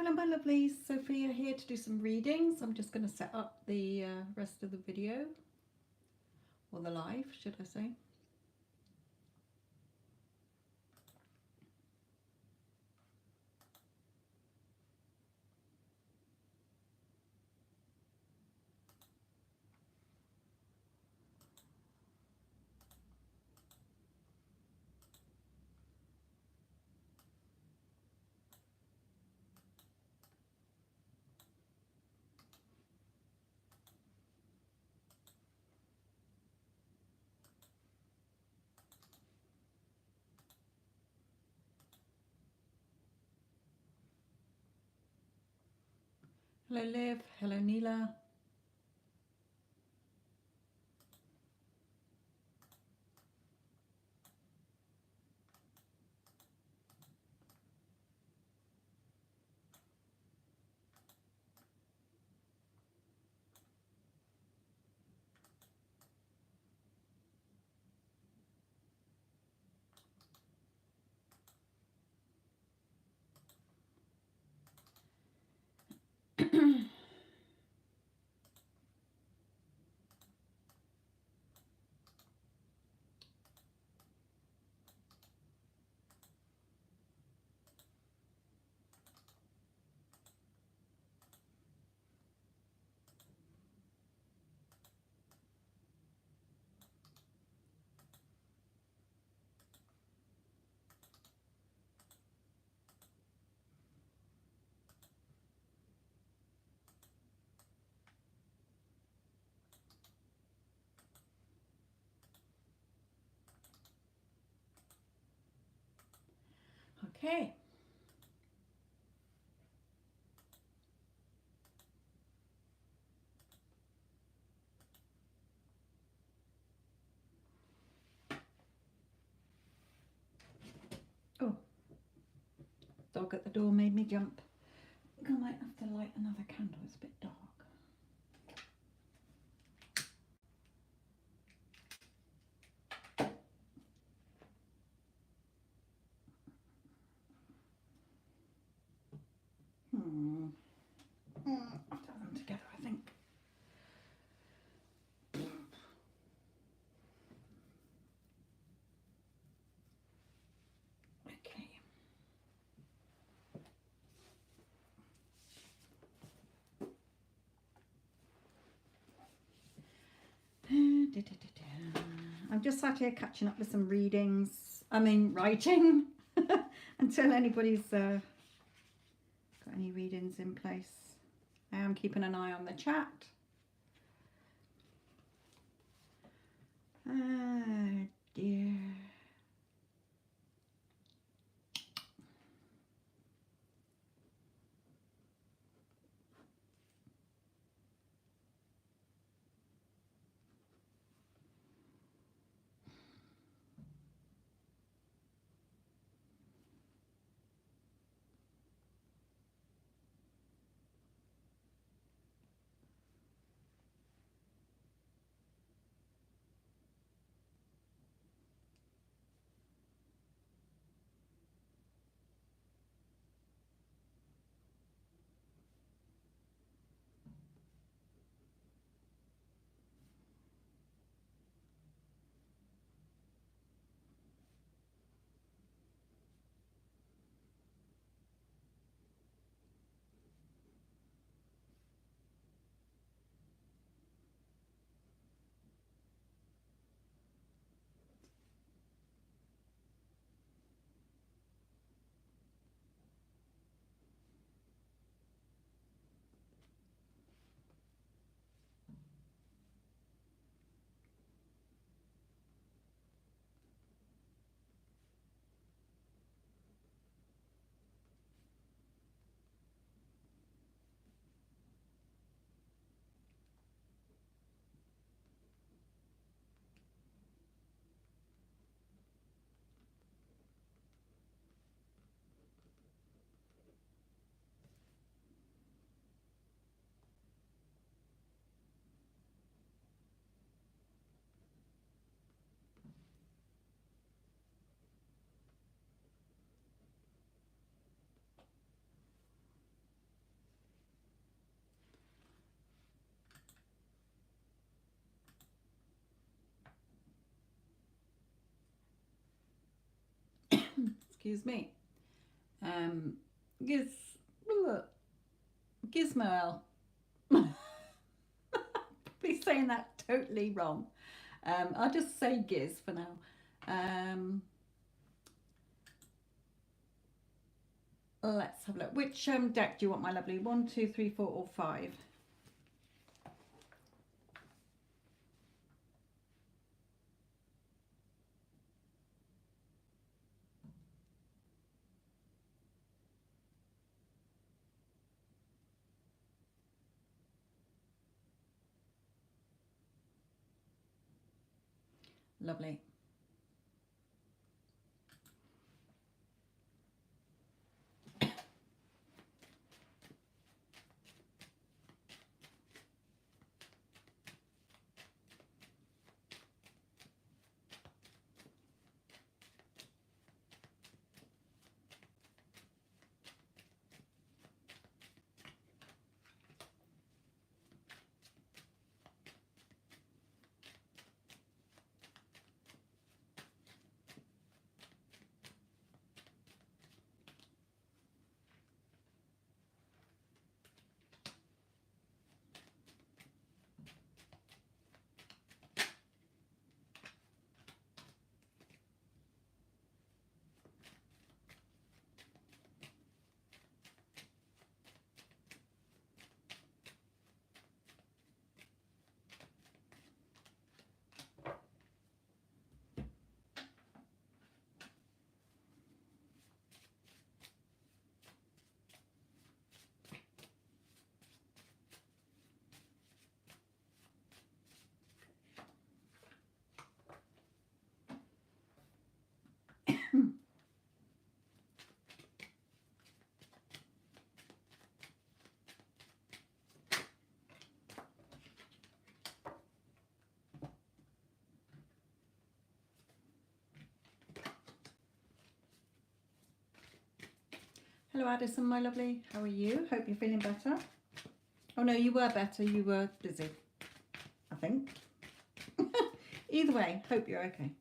Hello my lovelies, Sophia here to do some readings. I'm just going to set up the rest of the video, or the live should I say. Hello Liv, hello Neela. Okay. Oh, dog at the door made me jump. I think I might have to light another candle, it's a bit dark. I'll have them together I think. Okay. I'm just sat here catching up with some readings. Writing until anybody's got any readings in place. I am keeping an eye on the chat. Oh dear. excuse me. Giz, Gizmoel. Be saying that totally wrong. I'll just say Giz for now. Let's have a look. Which deck do you want, my lovely? 1, 2, 3, 4, or 5? Lovely. Hello Addison, my lovely. How are you? Hope you're feeling better. Oh no, you were better. You were busy, I think. Either way, hope you're okay.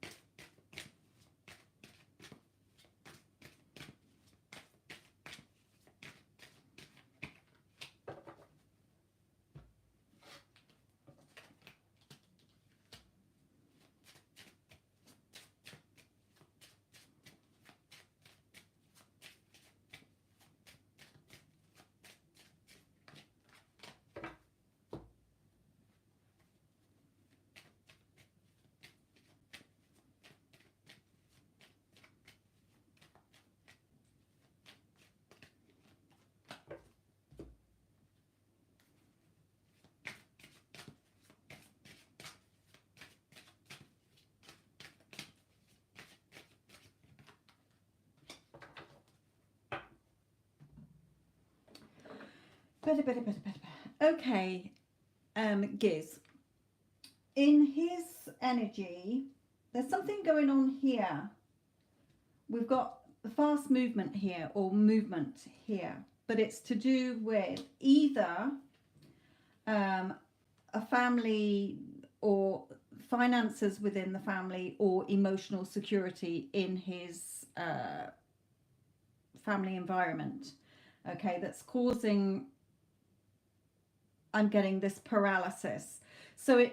Better. Okay, Giz. In his energy, there's something going on here. We've got fast movement here, or movement here, but it's to do with either a family or finances within the family, or emotional security in his family environment. Okay, that's causing, I'm getting this paralysis. So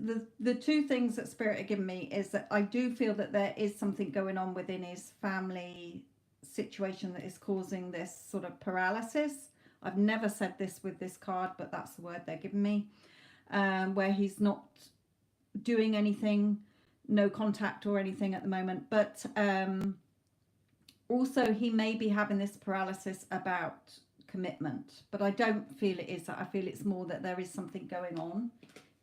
the two things that Spirit are giving me is that I do feel that there is something going on within his family situation that is causing this sort of paralysis. I've never said this with this card, but that's the word they're giving me. Where he's not doing anything, no contact or anything at the moment. But also he may be having this paralysis about commitment, but I don't feel it is that. I feel it's more that there is something going on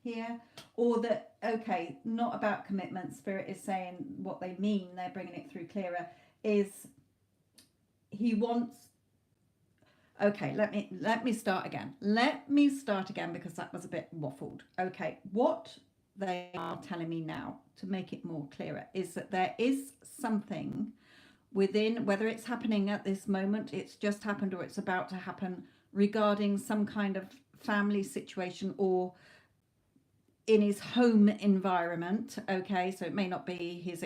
here, or that, okay, not about commitment. Spirit is saying what they mean, they're bringing it through clearer, is he wants, okay, let me start again because that was a bit waffled. Okay, what they are telling me now, to make it more clearer, is that there is something within, whether it's happening at this moment, it's just happened, or it's about to happen, regarding some kind of family situation, or in his home environment. Okay, so it may not be his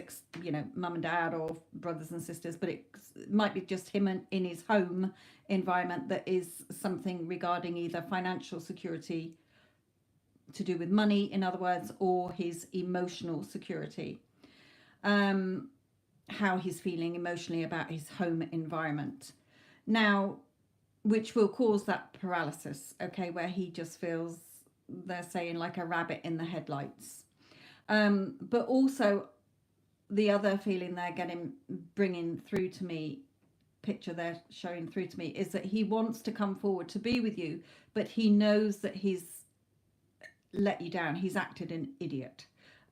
mum and dad or brothers and sisters, but it might be just him in his home environment. That is something regarding either financial security, to do with money, in other words, or his emotional security. How he's feeling emotionally about his home environment. Now, which will cause that paralysis, okay, where he just feels, they're saying, like a rabbit in the headlights. But also the other feeling bringing through to me, picture they're showing through to me, is that he wants to come forward to be with you, but he knows that he's let you down. He's acted an idiot.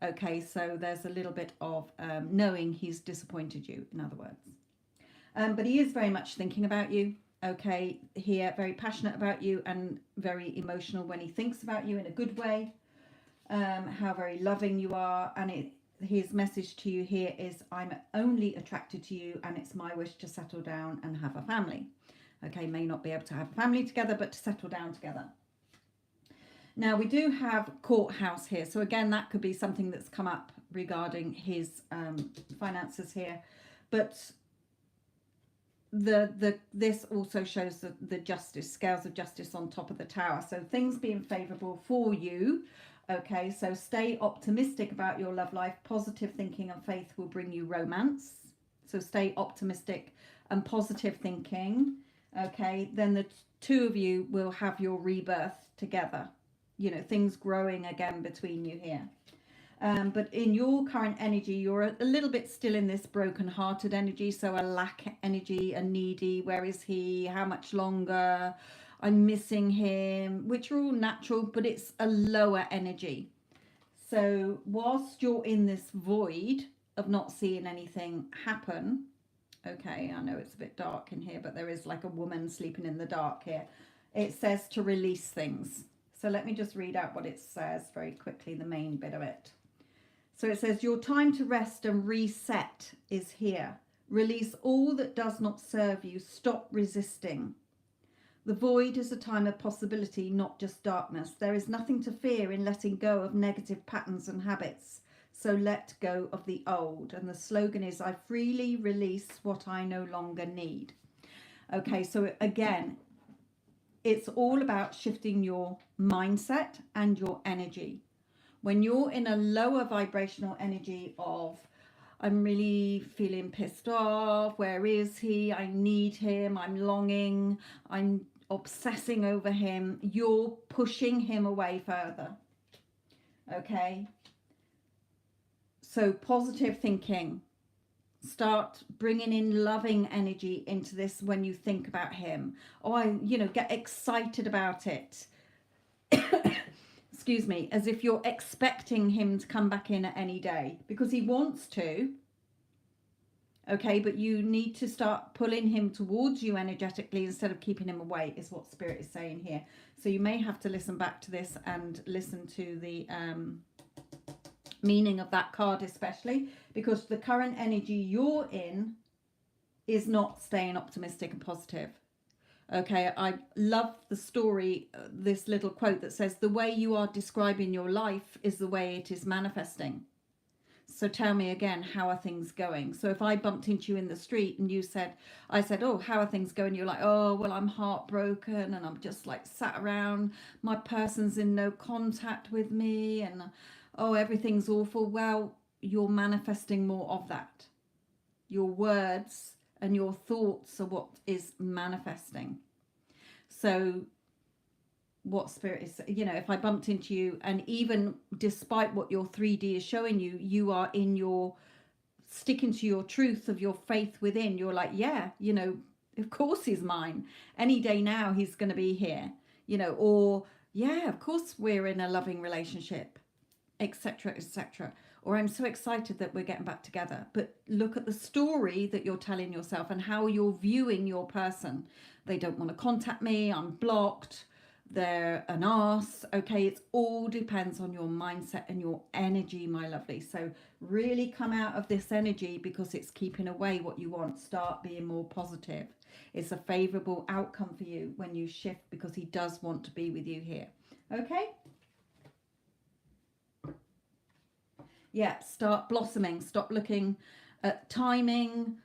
Okay, so there's a little bit of knowing he's disappointed you, in other words. But he is very much thinking about you. Okay, here, very passionate about you and very emotional when he thinks about you in a good way. How very loving you are. And his message to you here is, I'm only attracted to you and it's my wish to settle down and have a family. Okay, may not be able to have a family together, but to settle down together. Now, we do have courthouse here. So again, that could be something that's come up regarding his finances here. But this also shows the justice, scales of justice on top of the tower. So things being favourable for you. Okay, so stay optimistic about your love life. Positive thinking and faith will bring you romance. So stay optimistic and positive thinking. Okay, then the two of you will have your rebirth together. You know, things growing again between you here. But in your current energy, you're a little bit still in this broken-hearted energy. So a lack energy, a needy, where is he? How much longer? I'm missing him, which are all natural, but it's a lower energy. So whilst you're in this void of not seeing anything happen, okay, I know it's a bit dark in here, but there is like a woman sleeping in the dark here. It says to release things. So let me just read out what it says very quickly, the main bit of it. So it says, your time to rest and reset is here. Release all that does not serve you. Stop resisting. The void is a time of possibility, not just darkness. There is nothing to fear in letting go of negative patterns and habits. So let go of the old. And the slogan is, I freely release what I no longer need. Okay, so again, it's all about shifting your mindset and your energy. When you're in a lower vibrational energy of, I'm really feeling pissed off, where is he? I need him, I'm longing, I'm obsessing over him, you're pushing him away further. Okay? So positive thinking. Start bringing in loving energy into this when you think about him. Or, get excited about it. Excuse me, as if you're expecting him to come back in at any day, because he wants to. Okay, but you need to start pulling him towards you energetically instead of keeping him away, is what Spirit is saying here. So you may have to listen back to this and listen to the meaning of that card, especially because the current energy you're in is not staying optimistic and positive. Okay, I love the story, this little quote that says, the way you are describing your life is the way it is manifesting. So tell me again, how are things going? So if I bumped into you in the street and I said, oh, how are things going? You're like, oh, well, I'm heartbroken and I'm just like sat around. My person's in no contact with me and, oh, everything's awful. Well, you're manifesting more of that. Your words and your thoughts are what is manifesting. So what Spirit is, if I bumped into you, and even despite what your 3D is showing you, you are in your sticking to your truth of your faith within. You're like, yeah, of course he's mine. Any day now he's going to be here, or yeah, of course we're in a loving relationship, etc., etc. Or I'm so excited that we're getting back together. But look at the story that you're telling yourself and how you're viewing your person. They don't want to contact me. I'm blocked. They're an arse. Okay, it all depends on your mindset and your energy, my lovely. So really come out of this energy because it's keeping away what you want. Start being more positive. It's a favorable outcome for you when you shift, because he does want to be with you here. Okay? Yeah, start blossoming. Stop looking at timing,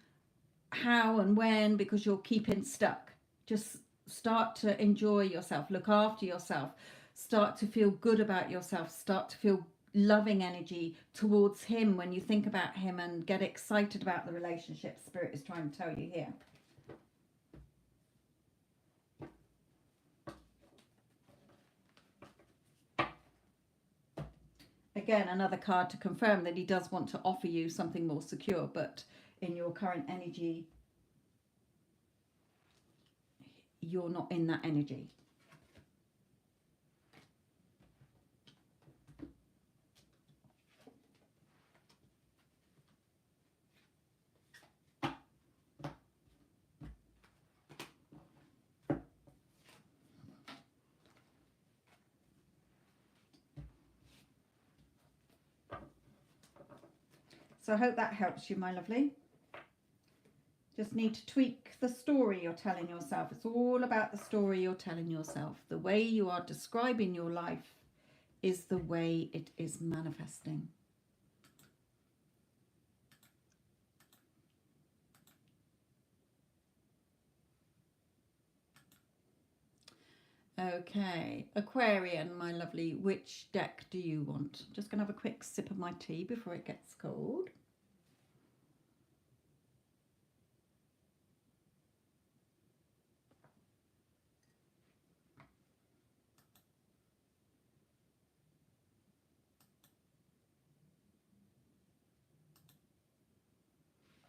how and when, because you're keeping stuck. Just start to enjoy yourself, look after yourself, start to feel good about yourself, start to feel loving energy towards him when you think about him, and get excited about the relationship. Spirit is trying to tell you here. Again, another card to confirm that he does want to offer you something more secure, but in your current energy, you're not in that energy. So I hope that helps you, my lovely. Just need to tweak the story you're telling yourself. It's all about the story you're telling yourself. The way you are describing your life is the way it is manifesting. Okay, Aquarian, my lovely, which deck do you want? Just going to have a quick sip of my tea before it gets cold.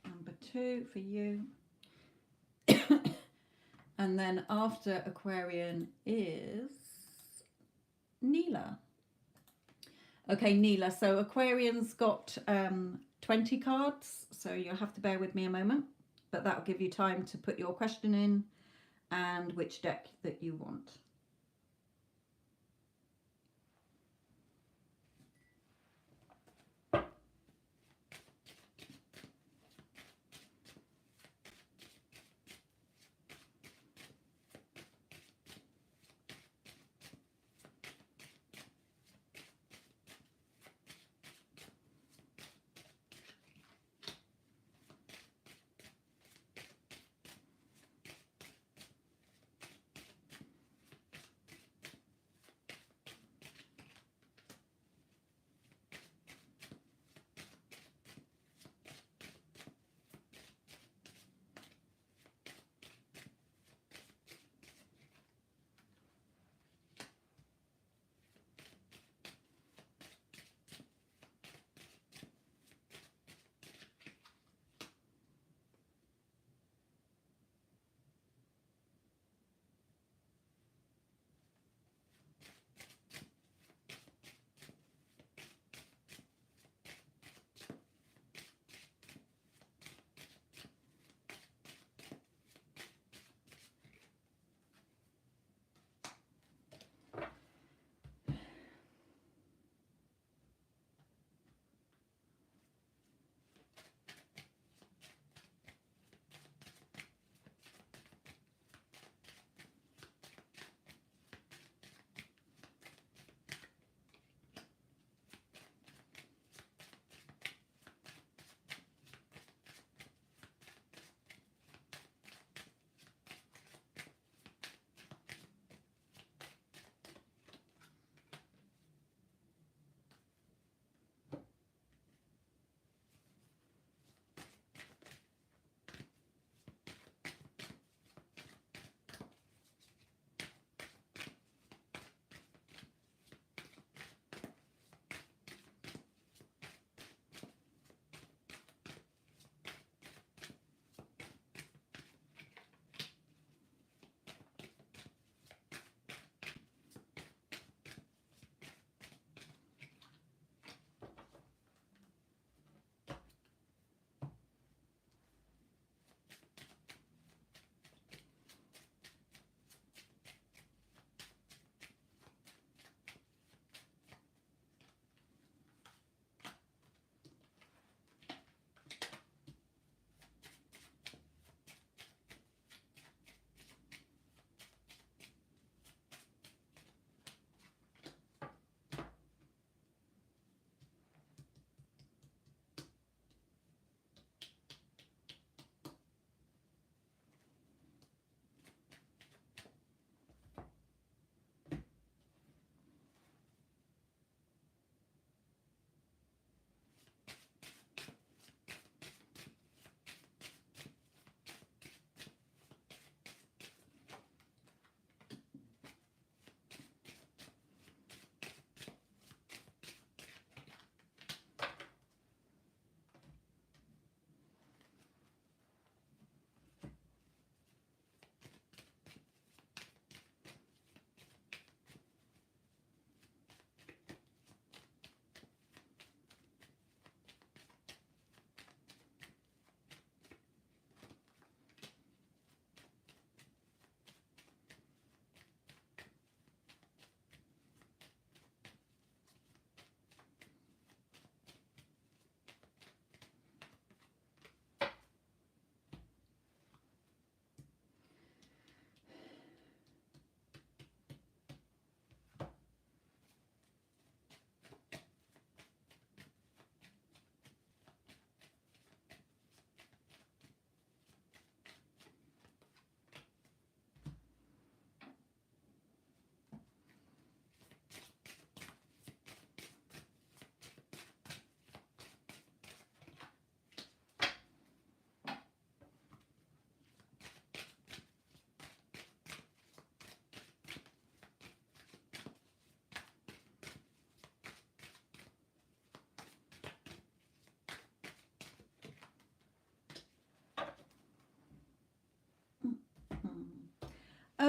Number 2 for you. And then after Aquarian is Neela. Okay, Neela. So Aquarian's got 20 cards, so you'll have to bear with me a moment, but that'll give you time to put your question in and which deck that you want.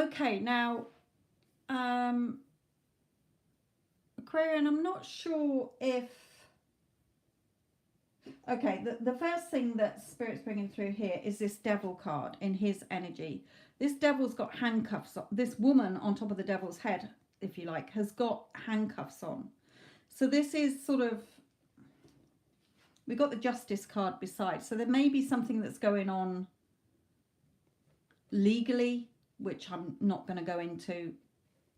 Okay, now, Aquarian, I'm not sure if... Okay, the first thing that Spirit's bringing through here is this devil card in his energy. This devil's got handcuffs on. This woman on top of the devil's head, if you like, has got handcuffs on. So this is sort of... We got the Justice card beside. So there may be something that's going on legally, which I'm not going to go into,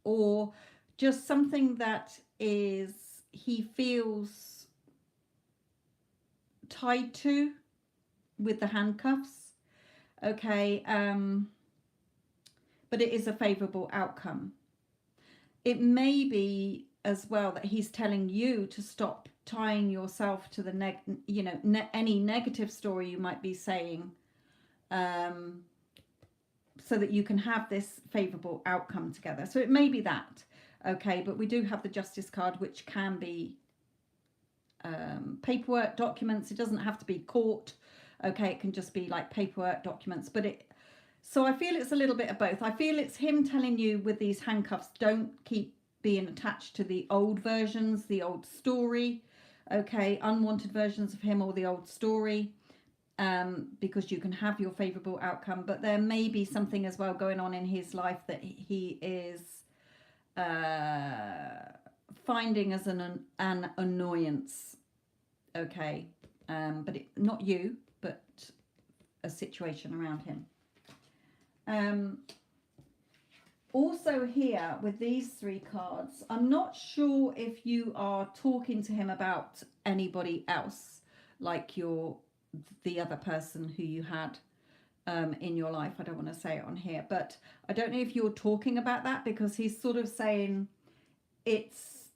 or just something that is he feels tied to with the handcuffs. Okay, but it is a favorable outcome. It may be as well that he's telling you to stop tying yourself to the any negative story you might be saying, so that you can have this favorable outcome together. So it may be that. Okay, but we do have the Justice card, which can be paperwork, documents. It doesn't have to be court. Okay, it can just be like paperwork, documents. But so I feel it's a little bit of both. I feel it's him telling you with these handcuffs, don't keep being attached to the old versions, the old story. Okay, unwanted versions of him or the old story, because you can have your favorable outcome. But there may be something as well going on in his life that he is finding as an annoyance. Okay, but not you, but a situation around him. Also here with these three cards, I'm not sure if you are talking to him about anybody else, like the other person who you had in your life. I don't want to say it on here, but I don't know if you're talking about that, because he's sort of saying it's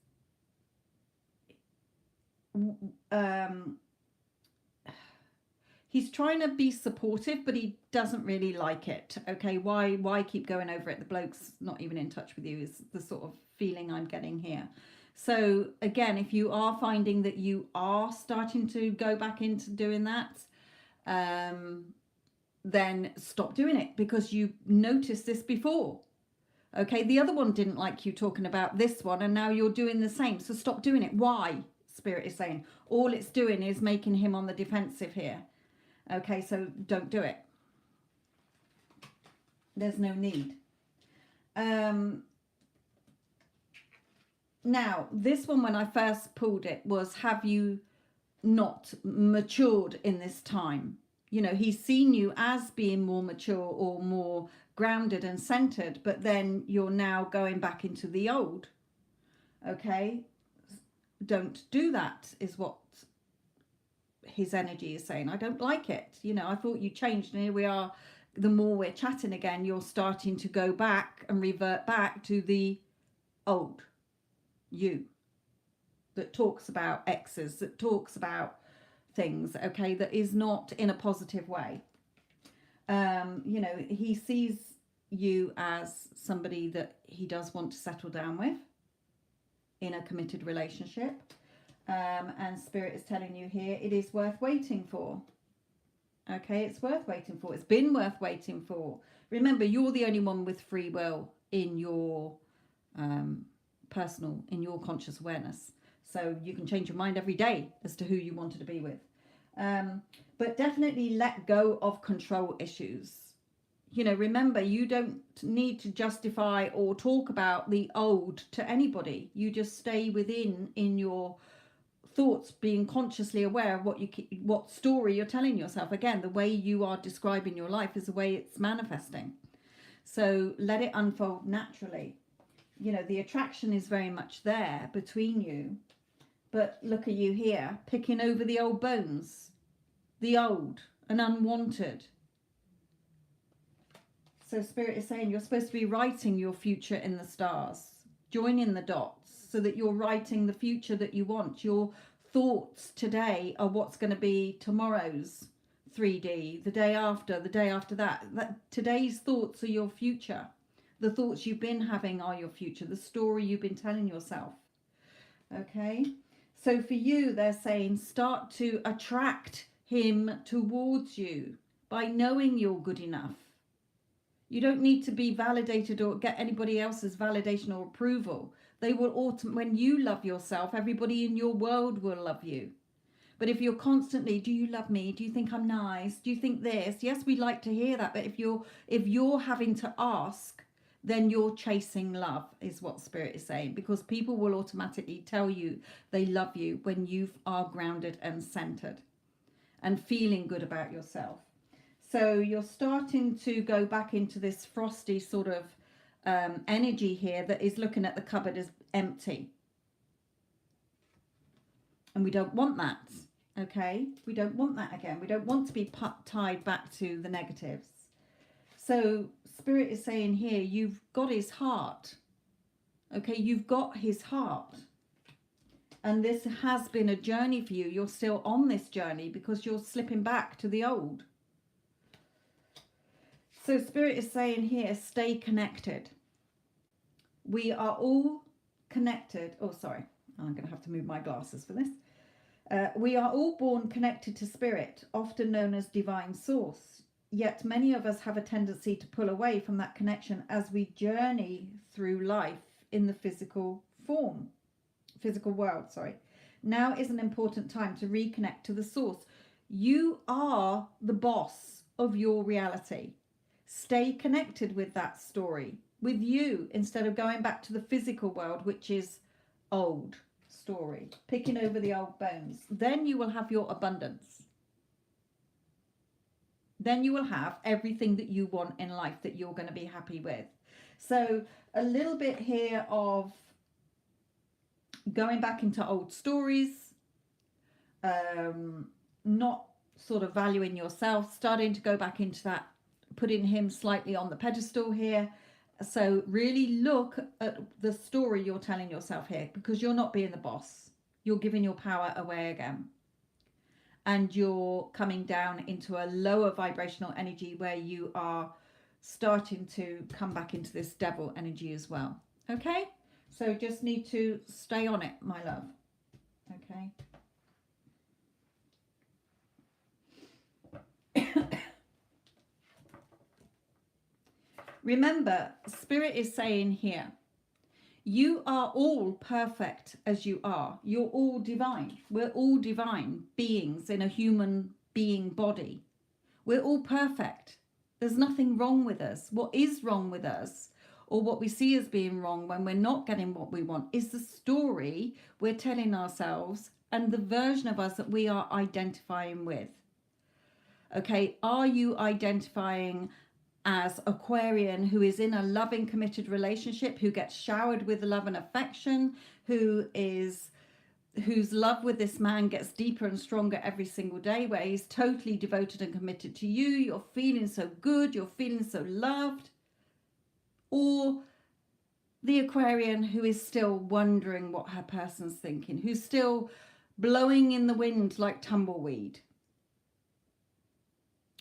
he's trying to be supportive, but he doesn't really like it. Okay, why keep going over it? The bloke's not even in touch with you, is the sort of feeling I'm getting here. So again, if you are finding that you are starting to go back into doing that, then stop doing it, because you noticed this before. Okay, the other one didn't like you talking about this one, and now you're doing the same. So stop doing it. Why? Spirit is saying all it's doing is making him on the defensive here. Okay, so don't do it. There's no need. Now, this one, when I first pulled it, was, have you not matured in this time? You know, he's seen you as being more mature or more grounded and centered, but then you're now going back into the old. Okay, don't do that, is what his energy is saying. I don't like it. You know, I thought you changed, and here we are. The more we're chatting again, you're starting to go back and revert back to the old you that talks about exes, that talks about things, okay, that is not in a positive way. You know, he sees you as somebody that he does want to settle down with in a committed relationship. And Spirit is telling you here, it is worth waiting for. Okay, it's worth waiting for. It's been worth waiting for. Remember, you're the only one with free will in your in your conscious awareness. So you can change your mind every day as to who you wanted to be with. But definitely let go of control issues. You know, remember, you don't need to justify or talk about the old to anybody. You just stay within in your thoughts, being consciously aware of what story you're telling yourself. Again, the way you are describing your life is the way it's manifesting. So let it unfold naturally. You know, the attraction is very much there between you, but look at you here, picking over the old bones, the old and unwanted. So Spirit is saying you're supposed to be writing your future in the stars, joining the dots, so that you're writing the future that you want. Your thoughts today are what's going to be tomorrow's 3D, the day after that. Today's thoughts are your future. The thoughts you've been having are your future, the story you've been telling yourself. Okay, so for you, they're saying start to attract him towards you by knowing you're good enough. You don't need to be validated or get anybody else's validation or approval. They will when you love yourself, everybody in your world will love you. But if you're constantly, do you love me? Do you think I'm nice? Do you think this? Yes, we like to hear that. But if you're having to ask, then you're chasing love, is what Spirit is saying, because people will automatically tell you they love you when you are grounded and centered and feeling good about yourself. So you're starting to go back into this frosty sort of energy here that is looking at the cupboard as empty. And we don't want that, okay? We don't want that again. We don't want to be tied back to the negatives. So Spirit is saying here, you've got his heart, okay? You've got his heart. And this has been a journey for you. You're still on this journey because you're slipping back to the old. So Spirit is saying here, stay connected. We are all connected. Oh, sorry. I'm going to have to move my glasses for this. We are all born connected to Spirit, often known as divine source. Yet many of us have a tendency to pull away from that connection as we journey through life in the physical world. Now is an important time to reconnect to the source. You are the boss of your reality. Stay connected with that story, with you, instead of going back to the physical world, which is old story, picking over the old bones. Then you will have your abundance. Then you will have everything that you want in life that you're going to be happy with. So a little bit here of going back into old stories, not sort of valuing yourself, starting to go back into that, putting him slightly on the pedestal here. So really look at the story you're telling yourself here, because you're not being the boss. You're giving your power away again. And you're coming down into a lower vibrational energy where you are starting to come back into this devil energy as well. Okay? So just need to stay on it, my love. Okay? Remember, Spirit is saying here, you are all perfect as you are. You're all divine. We're all divine beings in a human being body. We're all perfect. There's nothing wrong with us. What is wrong with us, or what we see as being wrong when we're not getting what we want, is the story we're telling ourselves and the version of us that we are identifying with. Okay, are you identifying as Aquarian, who is in a loving, committed relationship, who gets showered with love and affection, whose love with this man gets deeper and stronger every single day, where he's totally devoted and committed to you, you're feeling so good, you're feeling so loved? Or the Aquarian who is still wondering what her person's thinking, who's still blowing in the wind like tumbleweed,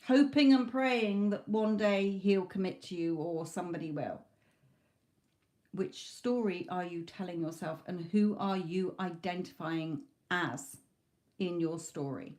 hoping and praying that one day he'll commit to you or somebody will? Which story are you telling yourself, and who are you identifying as in your story?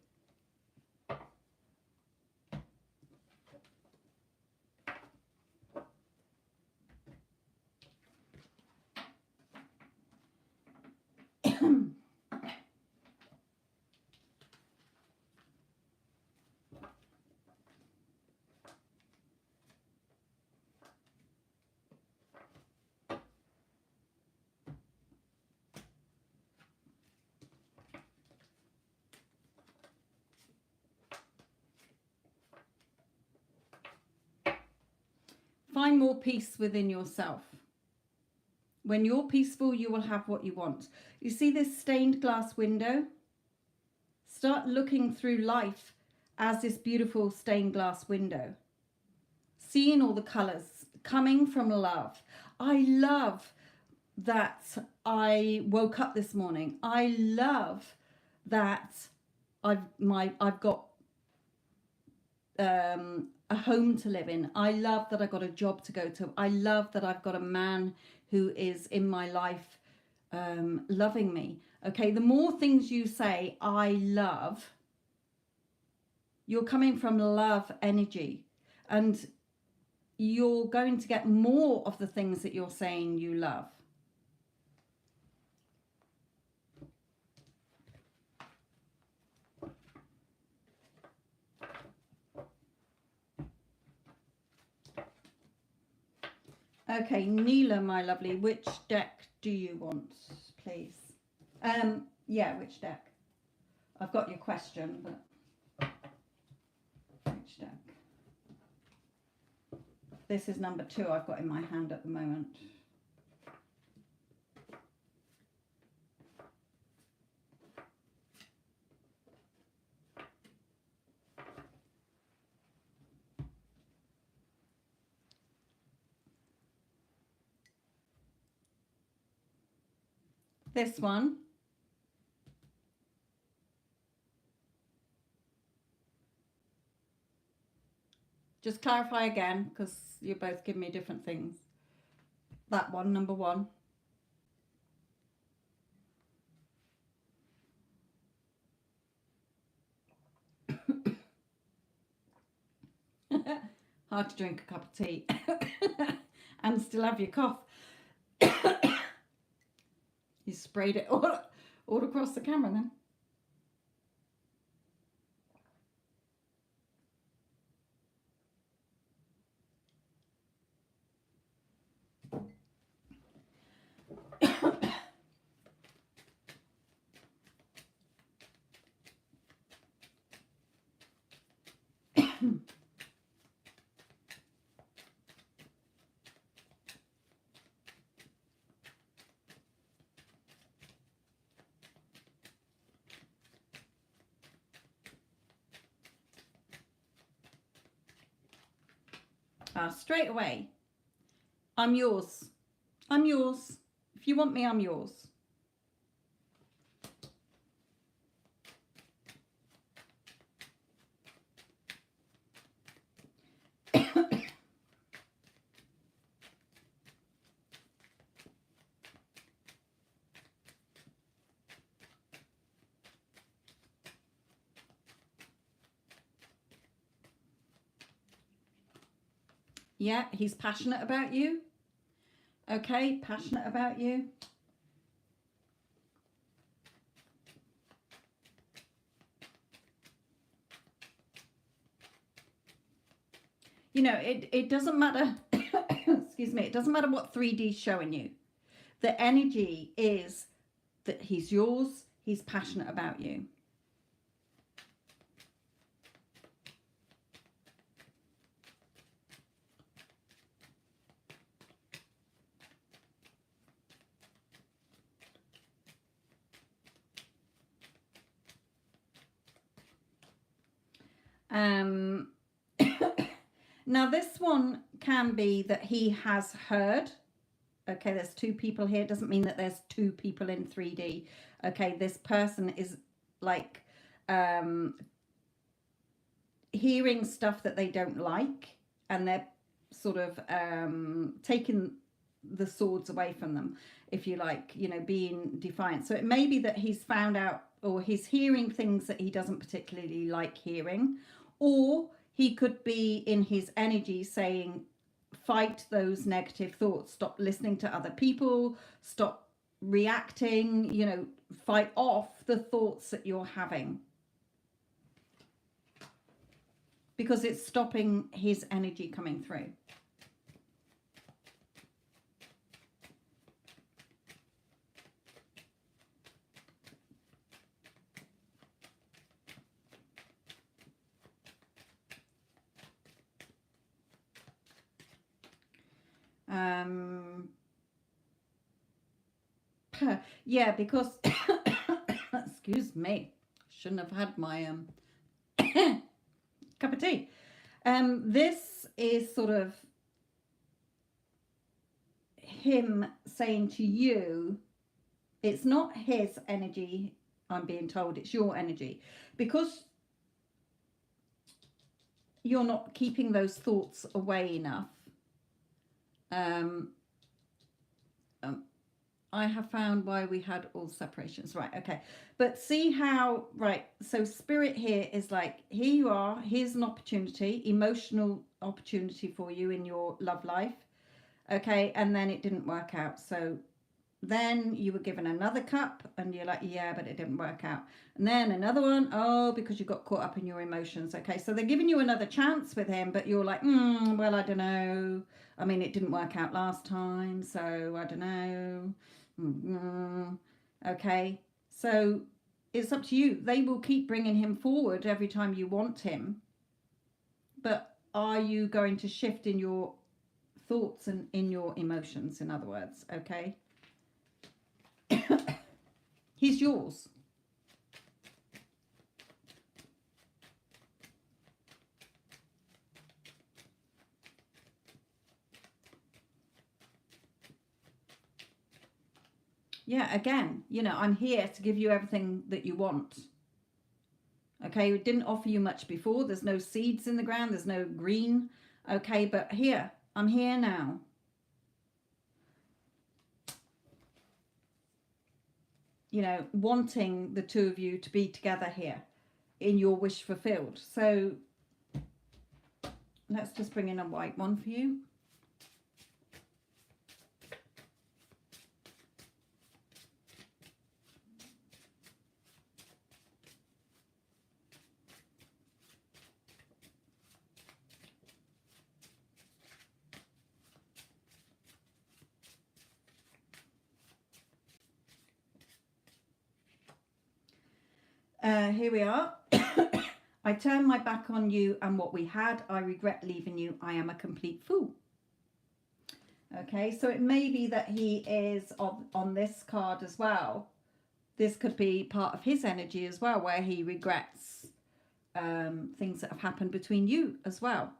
Find more peace within yourself. When you're peaceful, you will have what you want. You see this stained glass window? Start looking through life as this beautiful stained glass window. Seeing all the colors coming from love. I love that I woke up this morning. I love that I've got a home to live in. I love that I got a job to go to. I love that I've got a man who is in my life loving me. Okay, the more things you say, I love, you're coming from love energy. And you're going to get more of the things that you're saying you love. Okay, Neela, my lovely, which deck do you want, please? Yeah, which deck? I've got your question, but which deck? This is number 2 I've got in my hand at the moment. This one. Just clarify again, because you both give me different things. That one, number 1. Hard to drink a cup of tea and still have your cough. You sprayed it all across the camera then. Straight away, I'm yours. I'm yours. If you want me, I'm yours. Yeah, he's passionate about you. Okay, passionate about you. You know, it doesn't matter. Excuse me. It doesn't matter what 3D's showing you. The energy is that he's yours. He's passionate about you. Now this one can be that he has heard. Okay, there's 2 people here. It doesn't mean that there's 2 people in 3D. Okay, this person is like hearing stuff that they don't like, and they're sort of taking the swords away from them, if you like, you know, being defiant. So it may be that he's found out, or he's hearing things that he doesn't particularly like hearing, or he could be in his energy saying, fight those negative thoughts, stop listening to other people, stop reacting, you know, fight off the thoughts that you're having, because it's stopping his energy coming through. Yeah, because excuse me, shouldn't have had my cup of tea. This is sort of him saying to you, it's not his energy, I'm being told, it's your energy, because you're not keeping those thoughts away enough. I have found why we had all separations. Right, okay. But see how, right, so spirit here is like, here you are, here's an opportunity, emotional opportunity for you in your love life. Okay, and then it didn't work out. So then you were given another cup and you're like, yeah, but it didn't work out. And then another one, oh, because you got caught up in your emotions. Okay, so they're giving you another chance with him, but you're like, well, I don't know. I mean, it didn't work out last time, so I don't know. Okay, so it's up to you. They will keep bringing him forward every time you want him, but are you going to shift in your thoughts and in your emotions, in other words? Okay. He's yours. Yeah, again, you know, I'm here to give you everything that you want. Okay, we didn't offer you much before. There's no seeds in the ground. There's no green. Okay, but here, I'm here now. You know, wanting the two of you to be together here in your wish fulfilled. So let's just bring in a white one for you. Here we are. I turn my back on you and what we had. I regret leaving you. I am a complete fool. Okay, so it may be that he is on this card as well. This could be part of his energy as well, where he regrets things that have happened between you as well.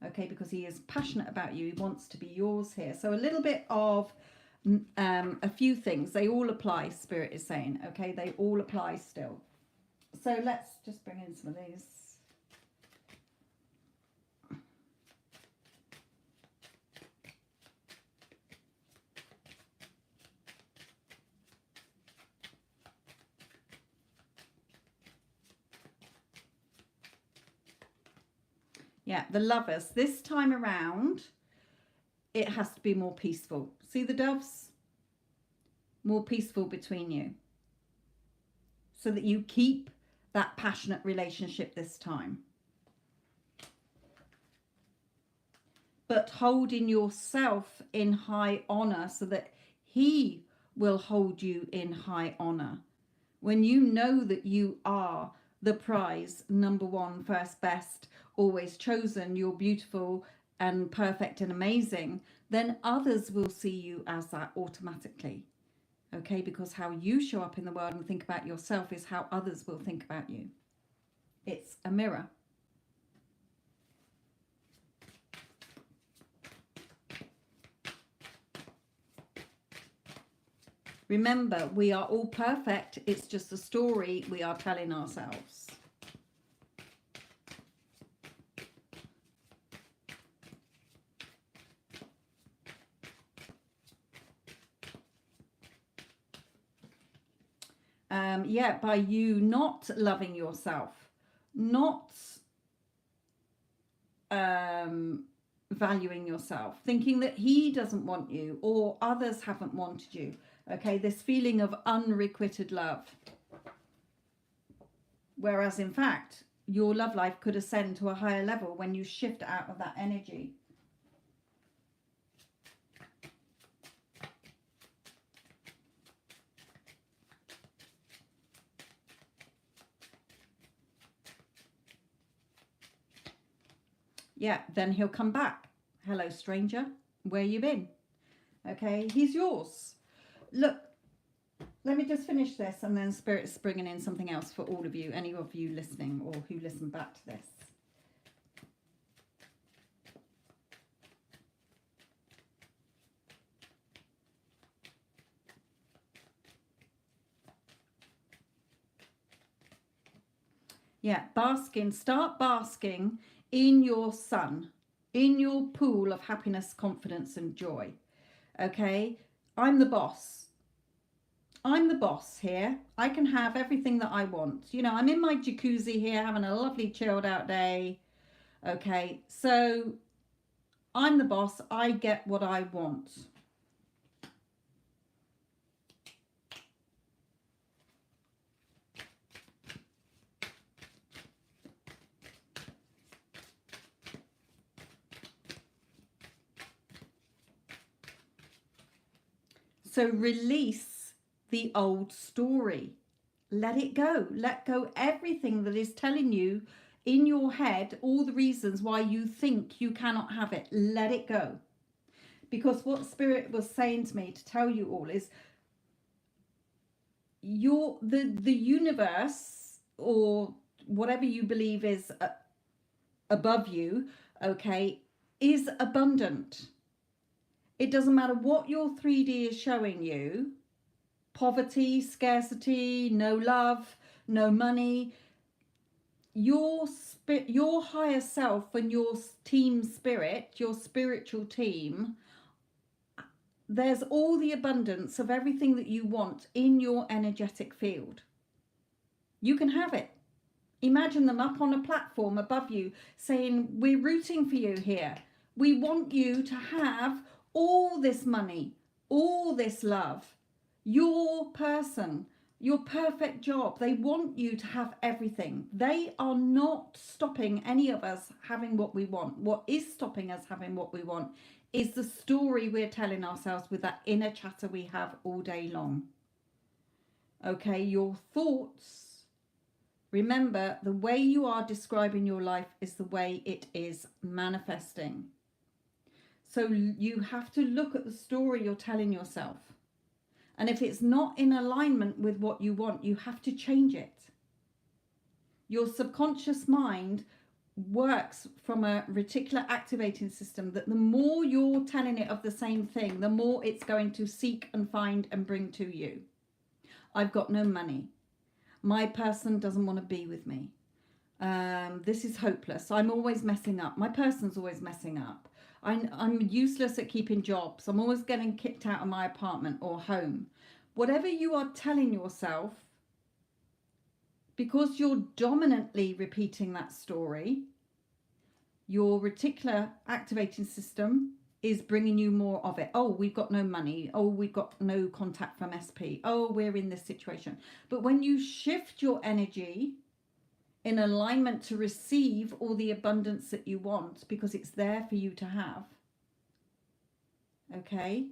Okay, because he is passionate about you. He wants to be yours here. So a little bit of a few things. They all apply, Spirit is saying. Okay, they all apply still. So let's just bring in some of these. Yeah, the Lovers. This time around, it has to be more peaceful. See the doves? More peaceful between you. So that you keep that passionate relationship this time. But holding yourself in high honor so that he will hold you in high honor. When you know that you are the prize, number one, first best, always chosen, you're beautiful and perfect and amazing, then others will see you as that automatically. Okay, because how you show up in the world and think about yourself is how others will think about you. It's a mirror. Remember, we are all perfect. It's just a story we are telling ourselves. Yeah, by you not loving yourself, not valuing yourself, thinking that he doesn't want you or others haven't wanted you. Okay, this feeling of unrequited love. Whereas in fact, your love life could ascend to a higher level when you shift out of that energy. Yeah, then he'll come back. Hello, stranger. Where you been? Okay, he's yours. Look, let me just finish this and then Spirit's bringing in something else for all of you, any of you listening or who listen back to this. Yeah, basking. Start basking in your sun, in your pool of happiness, confidence and joy. Okay, I'm the boss. I'm the boss here. I can have everything that I want. You know, I'm in my jacuzzi here having a lovely chilled out day. Okay, so I'm the boss. I get what I want. So release the old story. Let it go. Let go everything that is telling you in your head all the reasons why you think you cannot have it. Let it go. Because what Spirit was saying to me to tell you all is the universe, or whatever you believe is above you, okay, is abundant. It doesn't matter what your 3D is showing you. Poverty, scarcity, no love, no money. Your higher self and your team spirit, your spiritual team, there's all the abundance of everything that you want in your energetic field. You can have it. Imagine them up on a platform above you saying, we're rooting for you here. We want you to have all this money, all this love, your person, your perfect job. They want you to have everything. They are not stopping any of us having what we want. What is stopping us having what we want is the story we're telling ourselves with that inner chatter we have all day long. Okay, your thoughts. Remember, the way you are describing your life is the way it is manifesting. So you have to look at the story you're telling yourself. And if it's not in alignment with what you want, you have to change it. Your subconscious mind works from a reticular activating system that the more you're telling it of the same thing, the more it's going to seek and find and bring to you. I've got no money. My person doesn't want to be with me. This is hopeless. I'm always messing up. My person's always messing up. I'm useless at keeping jobs. I'm always getting kicked out of my apartment or home. Whatever you are telling yourself, because you're dominantly repeating that story, your reticular activating system is bringing you more of it. Oh, we've got no money. Oh, we've got no contact from SP. Oh, we're in this situation. But when you shift your energy in alignment to receive all the abundance that you want, because it's there for you to have, okay,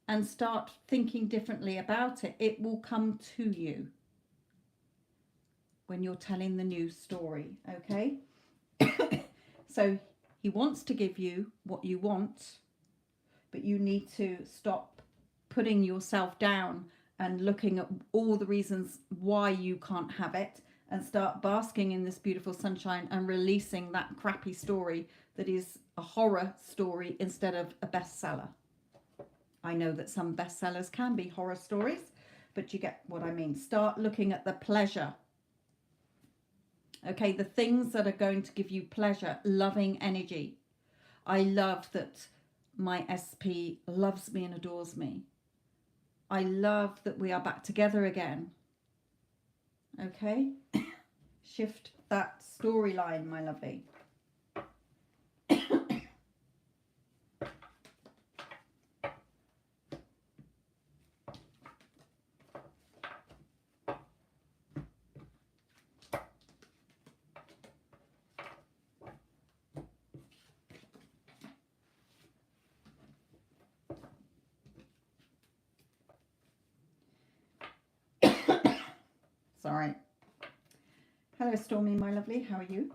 and start thinking differently about it, it will come to you when you're telling the new story, okay? So he wants to give you what you want, but you need to stop putting yourself down and looking at all the reasons why you can't have it, and start basking in this beautiful sunshine and releasing that crappy story that is a horror story instead of a bestseller. I know that some bestsellers can be horror stories, but you get what I mean. Start looking at the pleasure. Okay, the things that are going to give you pleasure, loving energy. I love that my SP loves me and adores me. I love that we are back together again. Okay? Shift that storyline, my lovely. Sorry. Hello, Stormy, my lovely. How are you?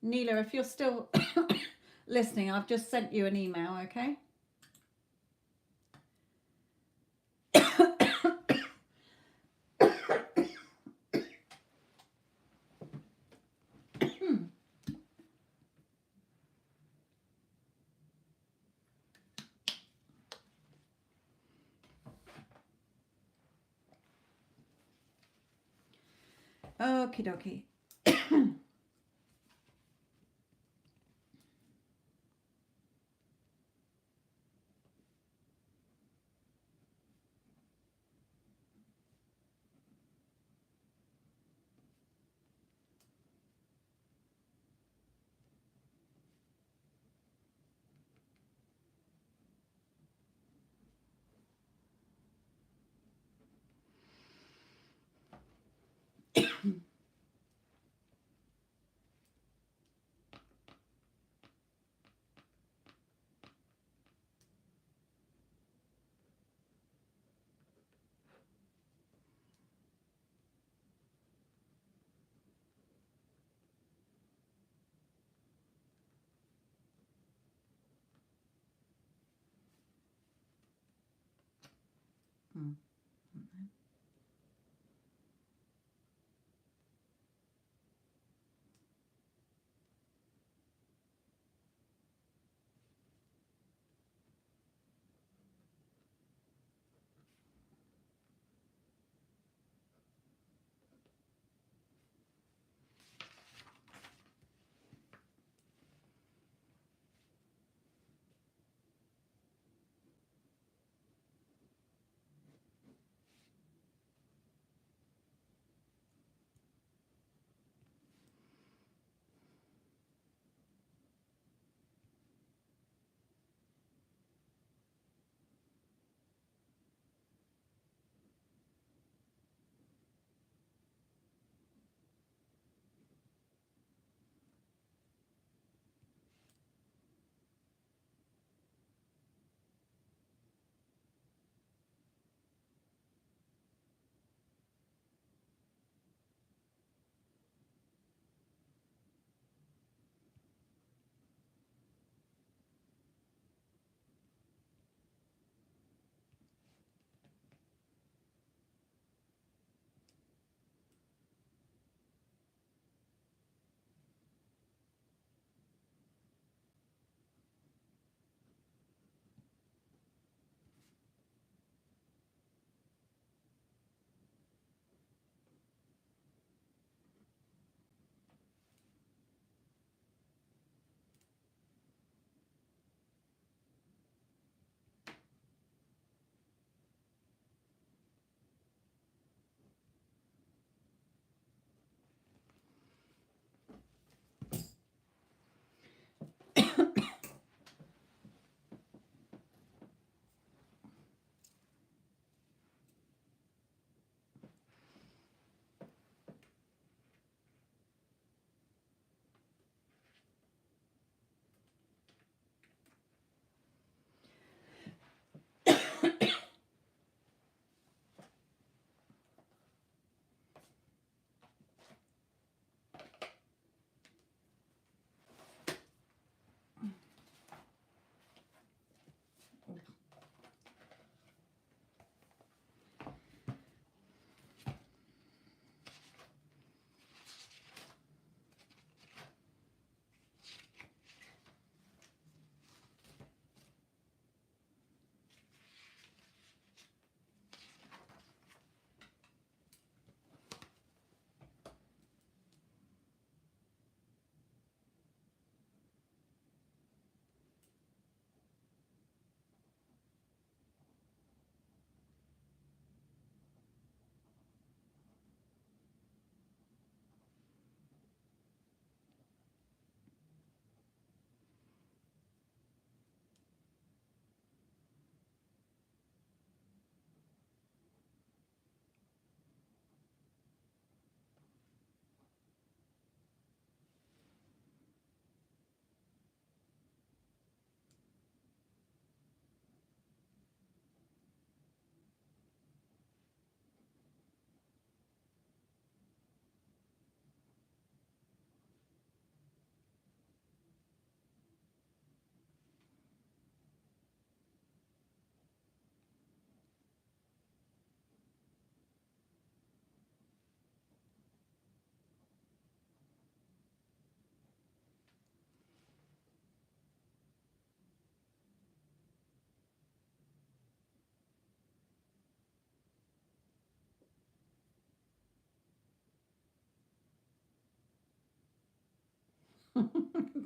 Neela, if you're still listening, I've just sent you an email, okay? Okie dokie.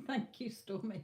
Thank you, Stormy.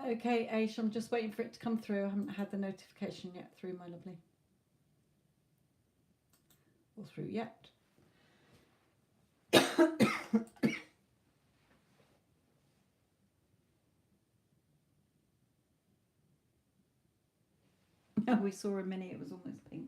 Okay, Aish, I'm just waiting for it to come through. I haven't had the notification yet through, my lovely. Or through yet. No, we saw a mini, it was almost pink.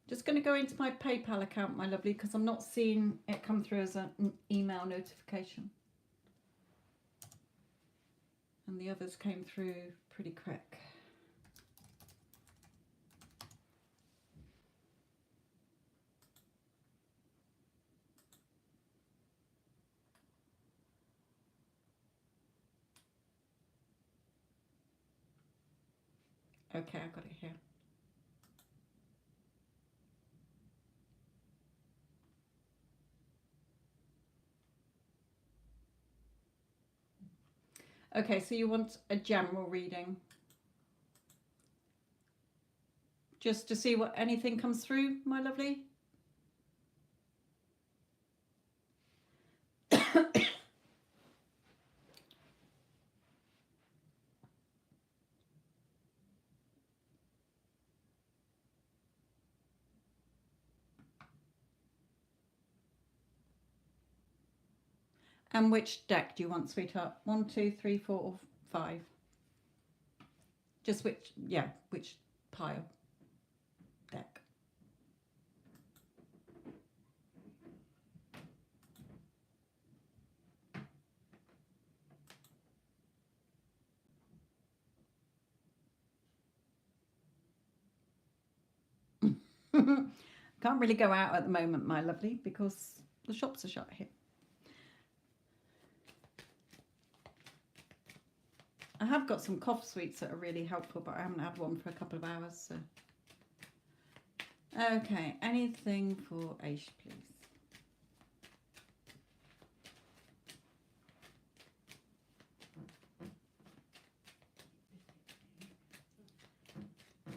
Just going to go into my PayPal account, my lovely, because I'm not seeing it come through as an email notification. And the others came through pretty quick. Okay, I've got it here. Okay, so you want a general reading. Just to see what anything comes through, my lovely. And which deck do you want, sweetheart? 1, 2, 3, 4, or 5? Just which, yeah, which pile? Deck. Can't really go out at the moment, my lovely, because the shops are shut here. I have got some cough sweets that are really helpful, but I haven't had one for a couple of hours. So. Okay, anything for Aish, please.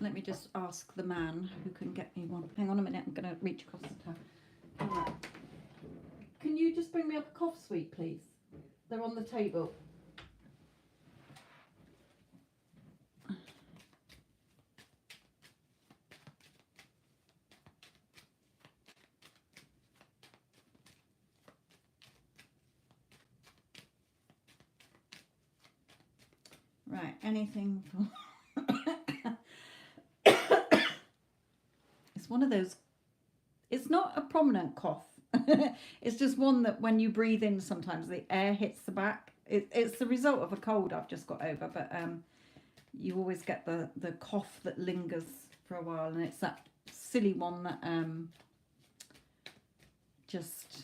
Let me just ask the man who can get me one. Hang on a minute, I'm going to reach across the table. Right. Can you just bring me up a cough sweet, please? They're on the table. Right, anything for... It's one of those... It's not a prominent cough. It's just one that when you breathe in, sometimes the air hits the back. It's the result of a cold I've just got over, but you always get the cough that lingers for a while, and it's that silly one that just...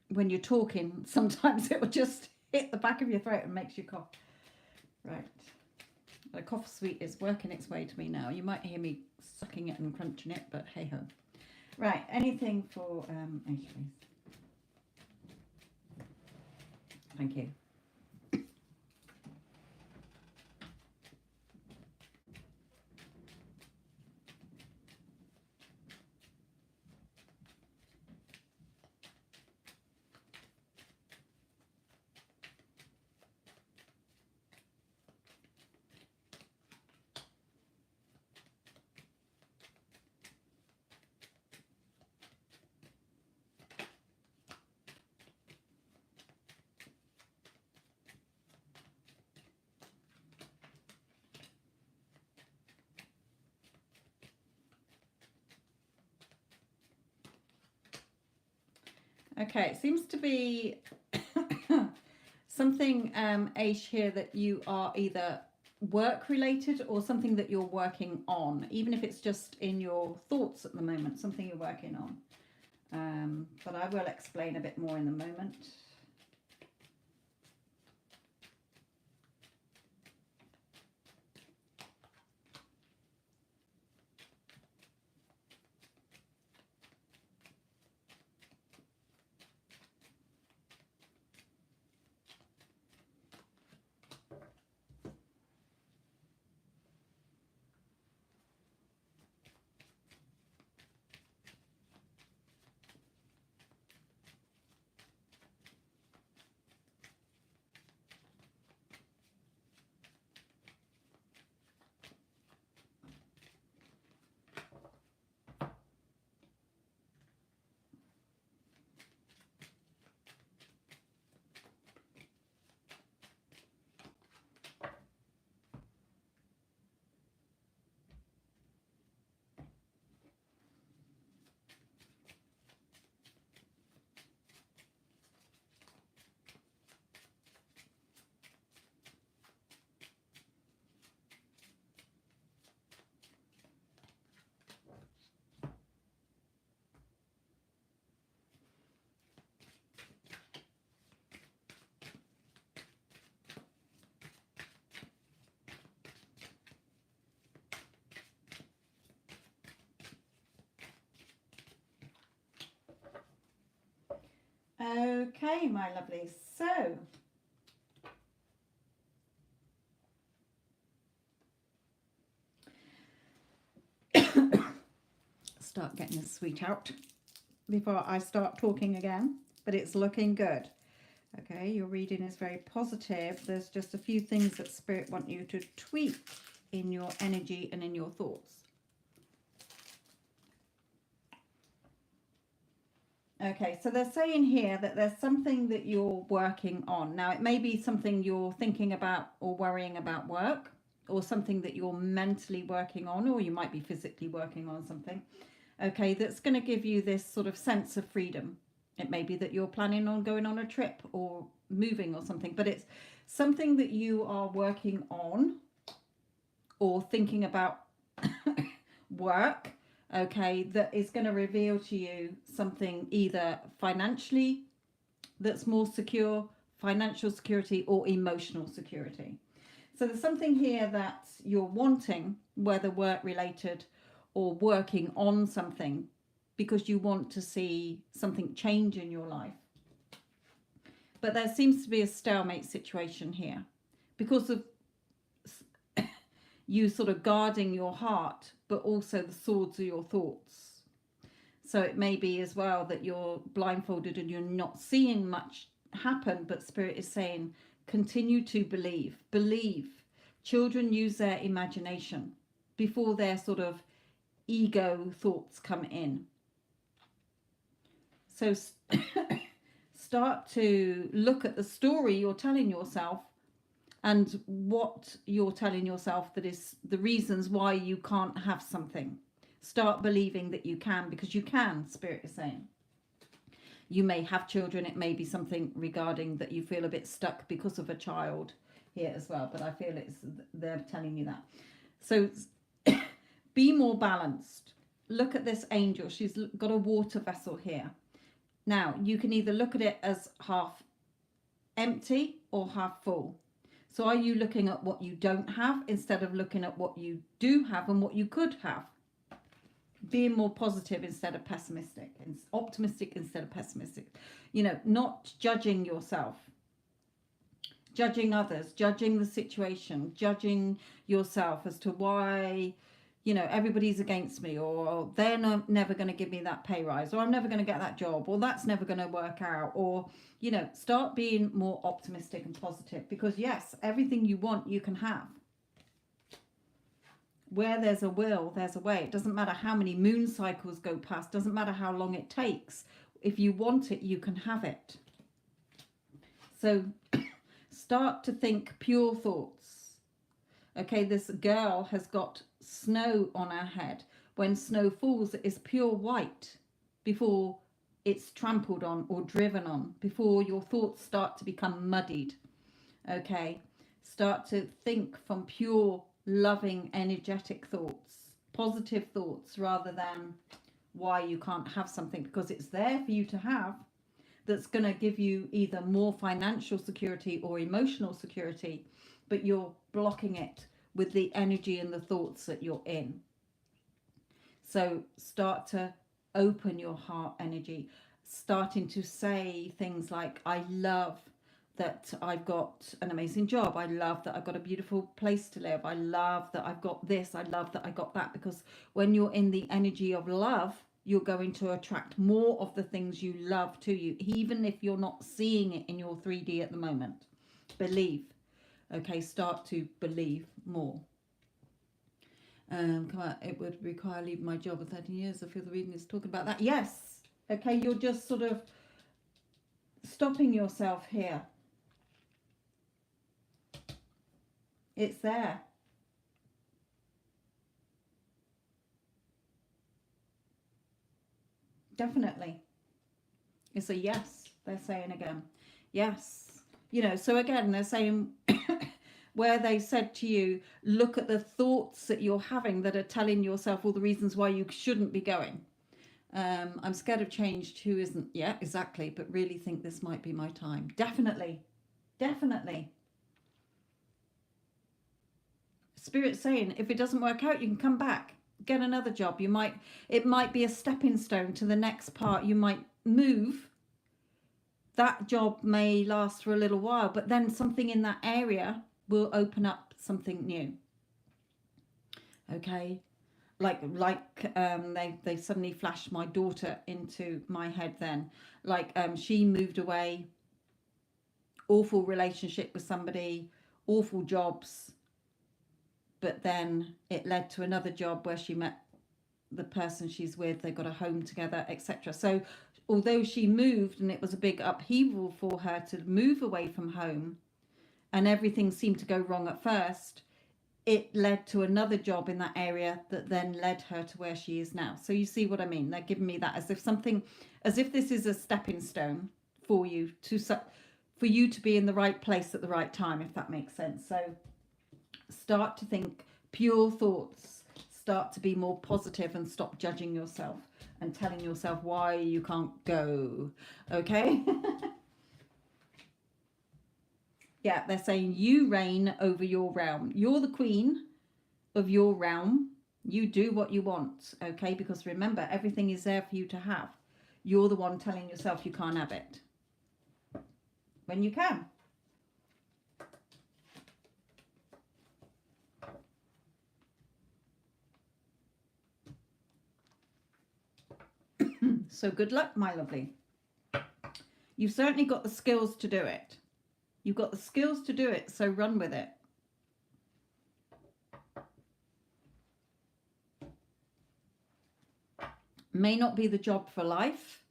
When you're talking, sometimes it will just hit the back of your throat and makes you cough. Right. The cough sweet is working its way to me now. You might hear me sucking it and crunching it, but hey ho. Right, anything for Aish, please. Thank you. Okay, it seems to be something, Aish, here that you are either work related or something that you're working on, even if it's just in your thoughts at the moment, something you're working on. But I will explain a bit more in a moment. Okay, my lovelies. So, start getting this sweet out before I start talking again, but it's looking good. Okay, your reading is very positive. There's just a few things that Spirit want you to tweak in your energy and in your thoughts. Okay, so they're saying here that there's something that you're working on. Now, it may be something you're thinking about or worrying about work, or something that you're mentally working on, or you might be physically working on something. Okay, that's going to give you this sort of sense of freedom. It may be that you're planning on going on a trip or moving or something, but it's something that you are working on or thinking about work, okay, that is going to reveal to you something either financially that's more secure, financial security, or emotional security. So there's something here that you're wanting, whether work related or working on something, because you want to see something change in your life. But there seems to be a stalemate situation here because of you sort of guarding your heart, but also the swords of your thoughts. So it may be as well that you're blindfolded and you're not seeing much happen, but Spirit is saying, continue to believe. Believe. Children use their imagination before their sort of ego thoughts come in. So start to look at the story you're telling yourself and what you're telling yourself that is the reasons why you can't have something. Start believing that you can, because you can, Spirit is saying. You may have children. It may be something regarding that you feel a bit stuck because of a child here as well, but I feel they're telling you that. So be more balanced. Look at this angel. She's got a water vessel here. Now, you can either look at it as half empty or half full. So are you looking at what you don't have instead of looking at what you do have and what you could have? Being more positive instead of pessimistic, and optimistic instead of pessimistic. You know, not judging yourself, judging others, judging the situation, judging yourself as to why, you know, everybody's against me, or they're never going to give me that pay rise, or I'm never going to get that job, or that's never going to work out, or, you know, start being more optimistic and positive, because yes, everything you want, you can have. Where there's a will, there's a way. It doesn't matter how many moon cycles go past, doesn't matter how long it takes. If you want it, you can have it. So start to think pure thoughts. Okay, this girl has got snow on her head. When snow falls, it is pure white before it's trampled on or driven on, before your thoughts start to become muddied. Okay, start to think from pure, loving, energetic thoughts, positive thoughts, rather than why you can't have something, because it's there for you to have. That's going to give you either more financial security or emotional security, but you're blocking it with the energy and the thoughts that you're in. So start to open your heart energy, starting to say things like, I love that I've got an amazing job. I love that I've got a beautiful place to live. I love that I've got this. I love that I got that. Because when you're in the energy of love, you're going to attract more of the things you love to you, even if you're not seeing it in your 3D at the moment. Believe. Okay, start to believe more. Come on, it would require leaving my job of 13 years. I feel the reading is talking about that. Yes. Okay, you're just sort of stopping yourself here. It's there. Definitely. It's a yes, they're saying again. Yes. You know, so again, they're saying where they said to you, look at the thoughts that you're having that are telling yourself all the reasons why you shouldn't be going. I'm scared of change. Who isn't? Yeah, exactly. But really think this might be my time. Definitely. Definitely. Spirit's saying if it doesn't work out, you can come back, get another job. It might be a stepping stone to the next part. You might move that job may last for a little while, but then something in that area will open up something new. Okay, they suddenly flashed my daughter into my head then. She moved away, awful relationship with somebody, awful jobs, but then it led to another job where she met the person she's with, they got a home together, etc. So although she moved and it was a big upheaval for her to move away from home and everything seemed to go wrong at first, it led to another job in that area that then led her to where she is now. So you see what I mean? They're giving me that as if this is a stepping stone for you to be in the right place at the right time, if that makes sense. So start to think pure thoughts, start to be more positive, and stop judging yourself and telling yourself why you can't go. Okay. Yeah, they're saying you reign over your realm. You're the queen of your realm. You do what you want, okay? Because remember, everything is there for you to have. You're the one telling yourself you can't have it when you can. So good luck, my lovely. You've certainly got the skills to do it. You've got the skills to do it, so run with it. May not be the job for life.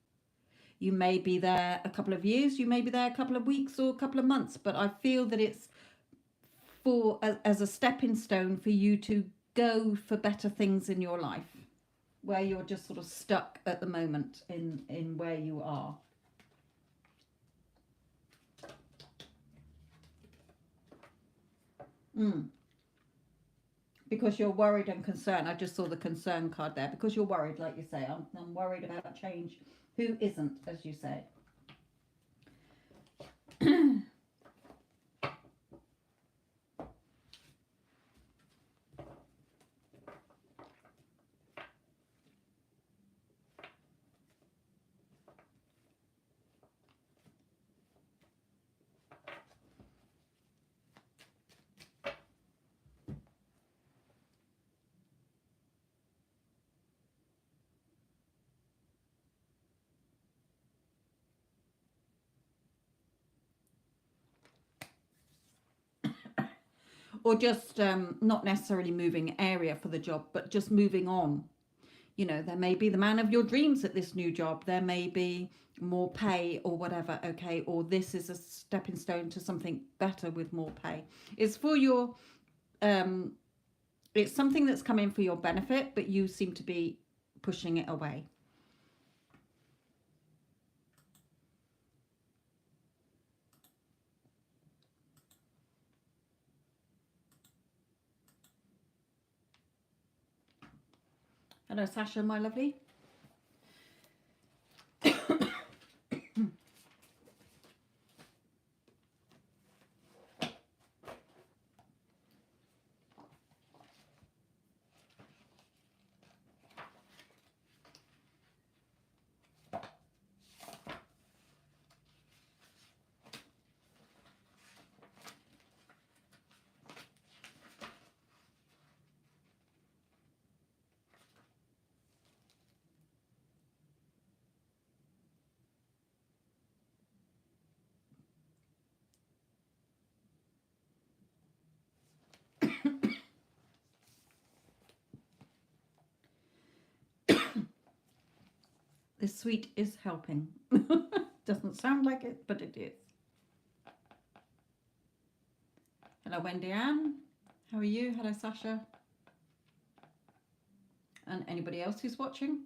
You may be there a couple of years, you may be there a couple of weeks or a couple of months, but I feel that it's as a stepping stone for you to go for better things in your life, where you're just sort of stuck at the moment in where you are. Because you're worried and concerned. I just saw the concern card there. Because you're worried, like you say. I'm worried about change. Who isn't, as you say? Or just not necessarily moving area for the job, but just moving on. You know, there may be the man of your dreams at this new job. There may be more pay or whatever, okay? Or this is a stepping stone to something better with more pay. It's for your, it's something that's coming for your benefit, but you seem to be pushing it away. Hello, Sasha, my lovely. This sweet is helping. Doesn't sound like it, but it is. Hello, Wendy Ann. How are you? Hello, Sasha. And anybody else who's watching?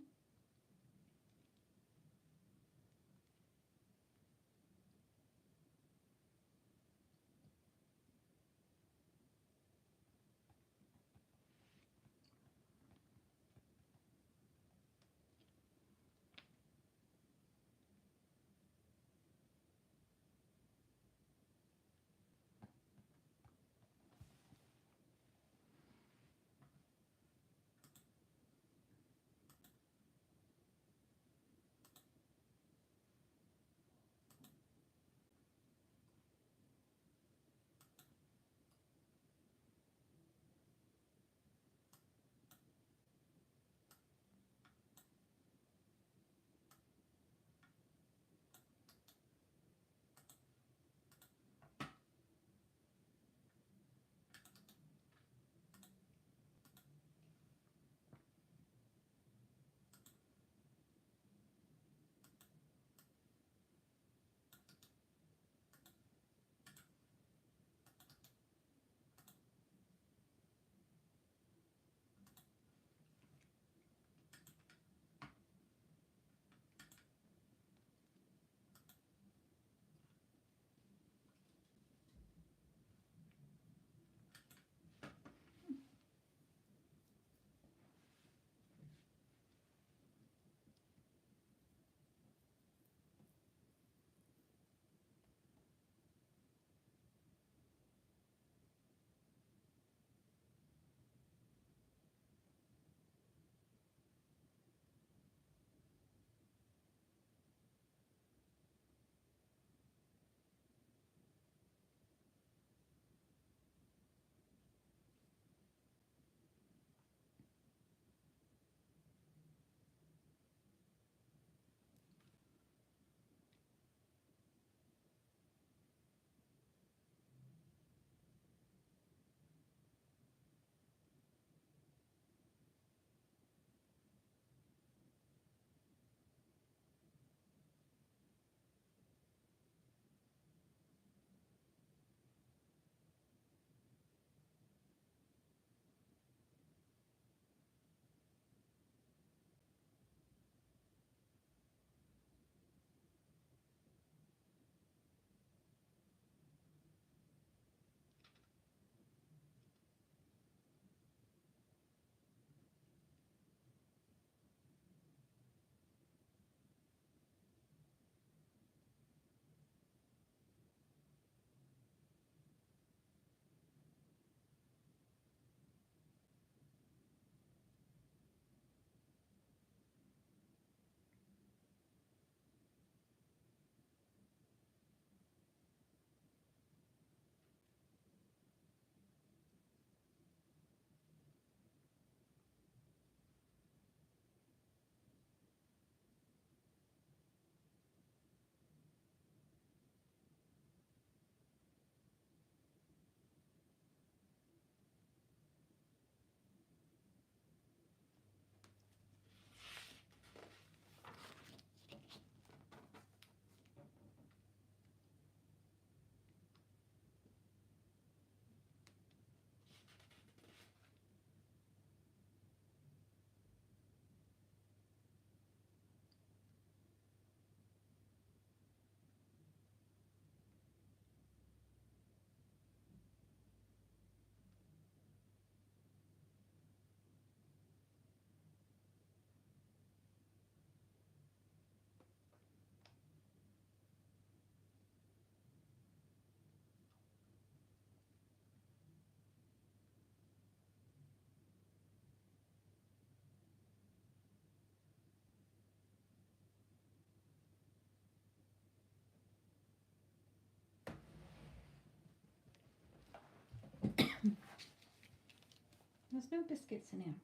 no biscuits in here.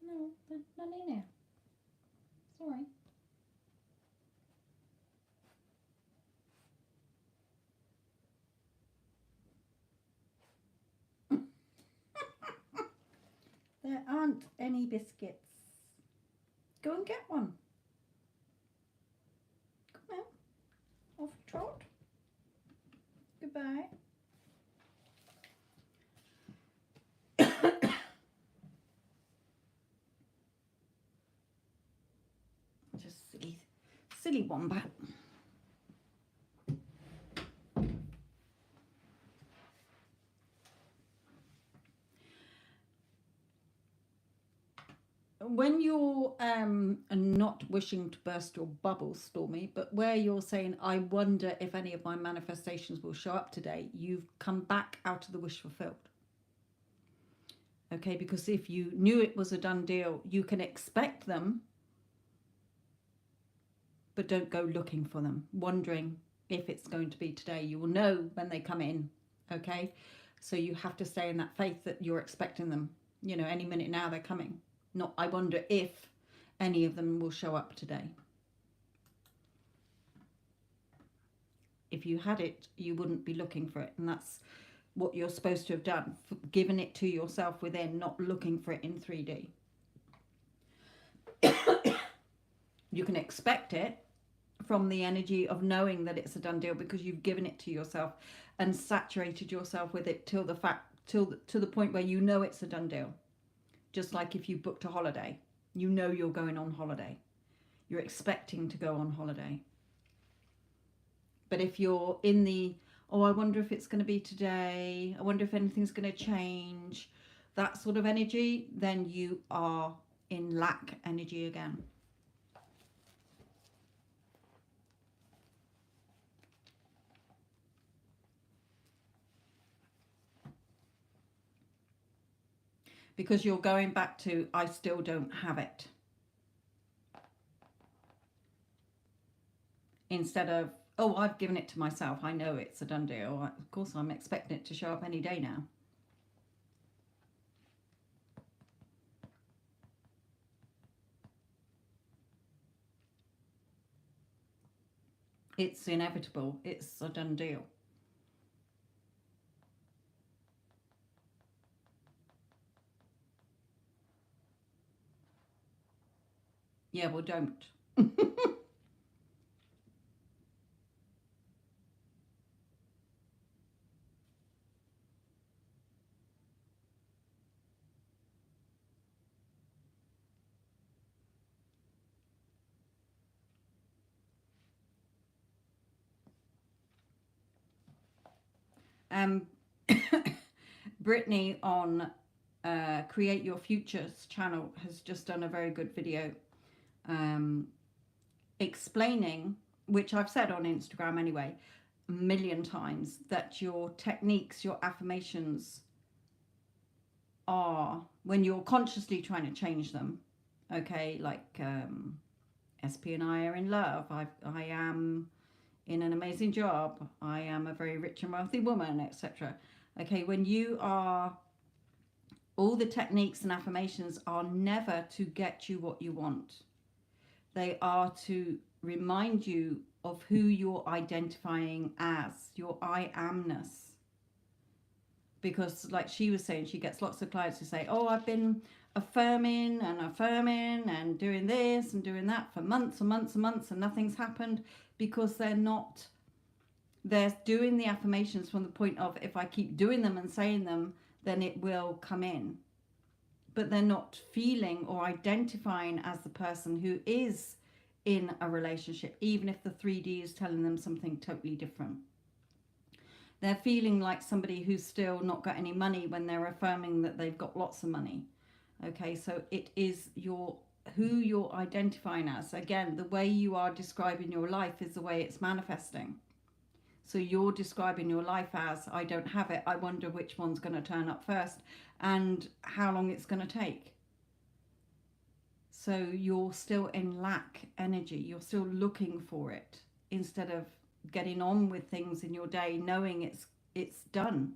No, there's none in here. Sorry. There aren't any biscuits. Go and get one. Come on. Off you trot. Goodbye. Just silly wombat. When you're not wishing to burst your bubble, Stormy, but where you're saying, I wonder if any of my manifestations will show up today, you've come back out of the wish fulfilled. Okay, because if you knew it was a done deal, you can expect them, but don't go looking for them, wondering if it's going to be today. You will know when they come in, okay? So you have to stay in that faith that you're expecting them. You know, any minute now they're coming. Not, I wonder if any of them will show up today. If you had it, you wouldn't be looking for it. And that's what you're supposed to have done. Given it to yourself within, not looking for it in 3D. You can expect it from the energy of knowing that it's a done deal because you've given it to yourself and saturated yourself with it till to the point where you know it's a done deal. Just like if you booked a holiday, you know you're going on holiday. You're expecting to go on holiday. But if you're in the, oh, I wonder if it's going to be today, I wonder if anything's going to change, that sort of energy, then you are in lack energy again. Because you're going back to, I still don't have it. Instead of, oh, I've given it to myself. I know it's a done deal. Of course, I'm expecting it to show up any day now. It's inevitable. It's a done deal. Yeah, well, don't. Brittany on Create Your Futures channel has just done a very good video explaining, which I've said on Instagram anyway, a million times, that your techniques, your affirmations are, when you're consciously trying to change them, okay, like SP and I are in love, I am in an amazing job, I am a very rich and wealthy woman, etc. Okay, when you are, all the techniques and affirmations are never to get you what you want. They are to remind you of who you're identifying as, your I amness. Because like she was saying, she gets lots of clients who say, oh, I've been affirming and doing this and doing that for months and months and months and nothing's happened, because they're doing the affirmations from the point of, if I keep doing them and saying them, then it will come in. But they're not feeling or identifying as the person who is in a relationship, even if the 3D is telling them something totally different. They're feeling like somebody who's still not got any money when they're affirming that they've got lots of money. Okay, so it is who you're identifying as. Again, the way you are describing your life is the way it's manifesting. So you're describing your life as, I don't have it, I wonder which one's going to turn up first and how long it's going to take. So you're still in lack energy, you're still looking for it, instead of getting on with things in your day knowing it's done.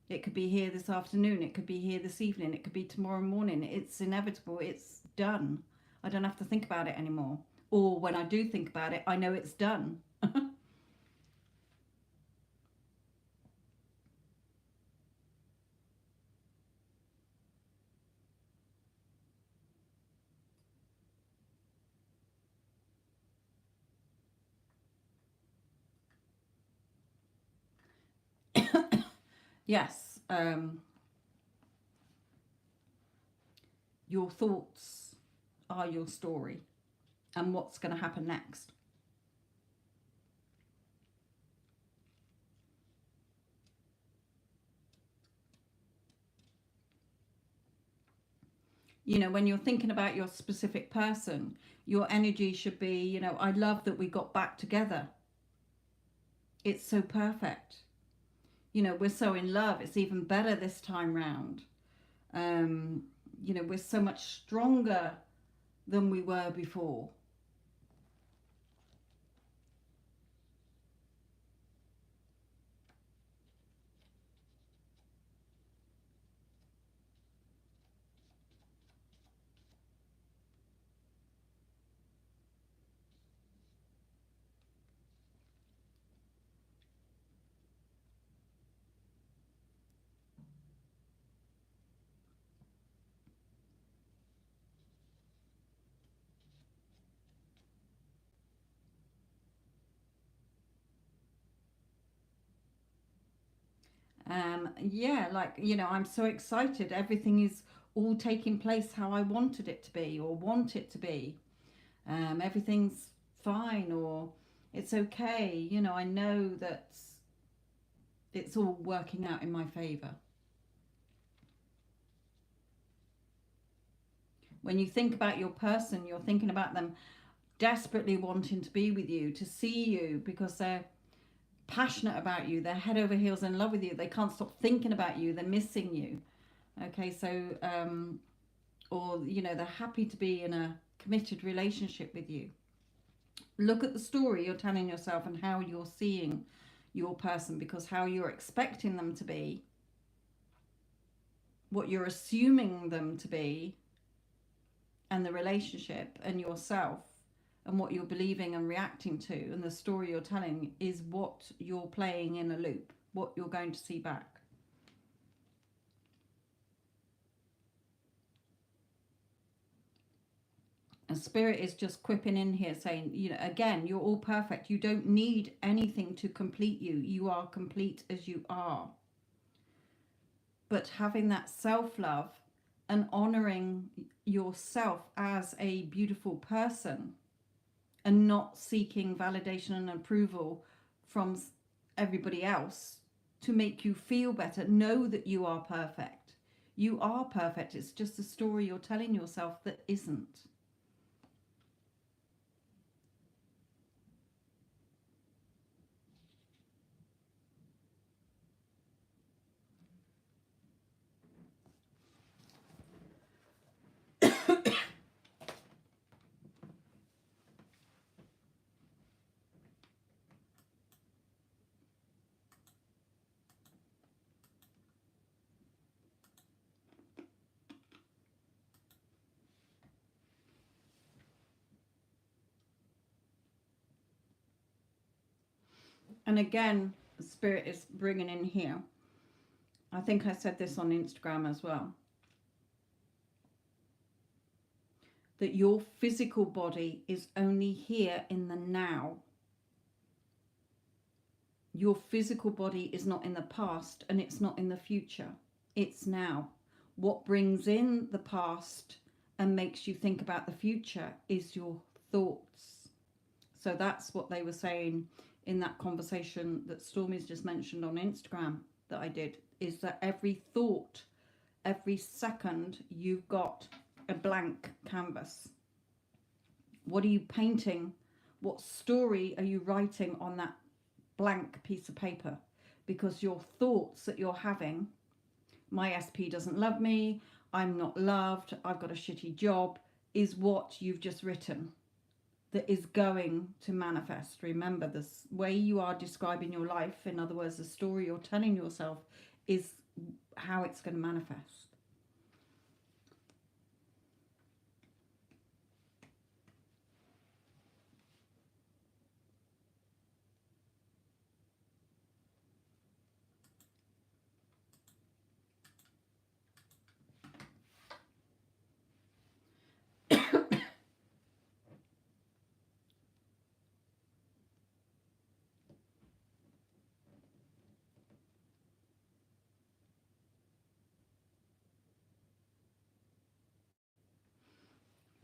It could be here this afternoon. It could be here this evening. It could be tomorrow morning. It's inevitable. It's done. I don't have to think about it anymore. Or when I do think about it, I know it's done. Yes. Your thoughts are your story and what's going to happen next. You know, when you're thinking about your specific person, your energy should be, you know, I love that we got back together. It's so perfect. You know, we're so in love. It's even better this time round. Um, you know, we're so much stronger than we were before. Yeah, like, you know, I'm so excited. Everything is all taking place how I wanted it to be or want it to be. Everything's fine or it's okay. You know, I know that it's all working out in my favor. When you think about your person, you're thinking about them desperately wanting to be with you, to see you, because they're passionate about you. They're head over heels in love with you. They can't stop thinking about you. They're missing you. Okay, so, or, you know, they're happy to be in a committed relationship with you. Look at the story you're telling yourself and how you're seeing your person, because how you're expecting them to be, what you're assuming them to be, and the relationship and yourself and what you're believing and reacting to and the story you're telling is what you're playing in a loop, what you're going to see back. And spirit is just quipping in here saying, you know, again, you're all perfect. You don't need anything to complete you. You are complete as you are. But having that self love and honoring yourself as a beautiful person and not seeking validation and approval from everybody else to make you feel better. Know that you are perfect. You are perfect. It's just a story you're telling yourself that isn't. And again, spirit is bringing in here. I think I said this on Instagram as well. That your physical body is only here in the now. Your physical body is not in the past and it's not in the future. It's now. What brings in the past and makes you think about the future is your thoughts. So that's what they were saying in that conversation that Stormy's just mentioned on Instagram that I did, is that every thought, every second, you've got a blank canvas. What are you painting? What story are you writing on that blank piece of paper? Because your thoughts that you're having, my SP doesn't love me, I'm not loved, I've got a shitty job, is what you've just written that is going to manifest. Remember, this way you are describing your life, in other words, the story you're telling yourself, is how it's going to manifest.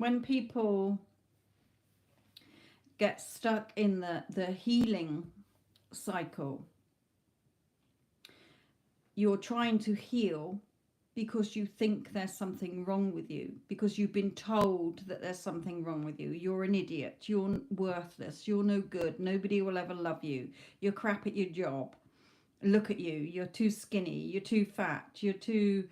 When people get stuck in the healing cycle, you're trying to heal because you think there's something wrong with you, because you've been told that there's something wrong with you. You're an idiot, you're worthless, you're no good, nobody will ever love you, you're crap at your job, look at you, you're too skinny, you're too fat, you're too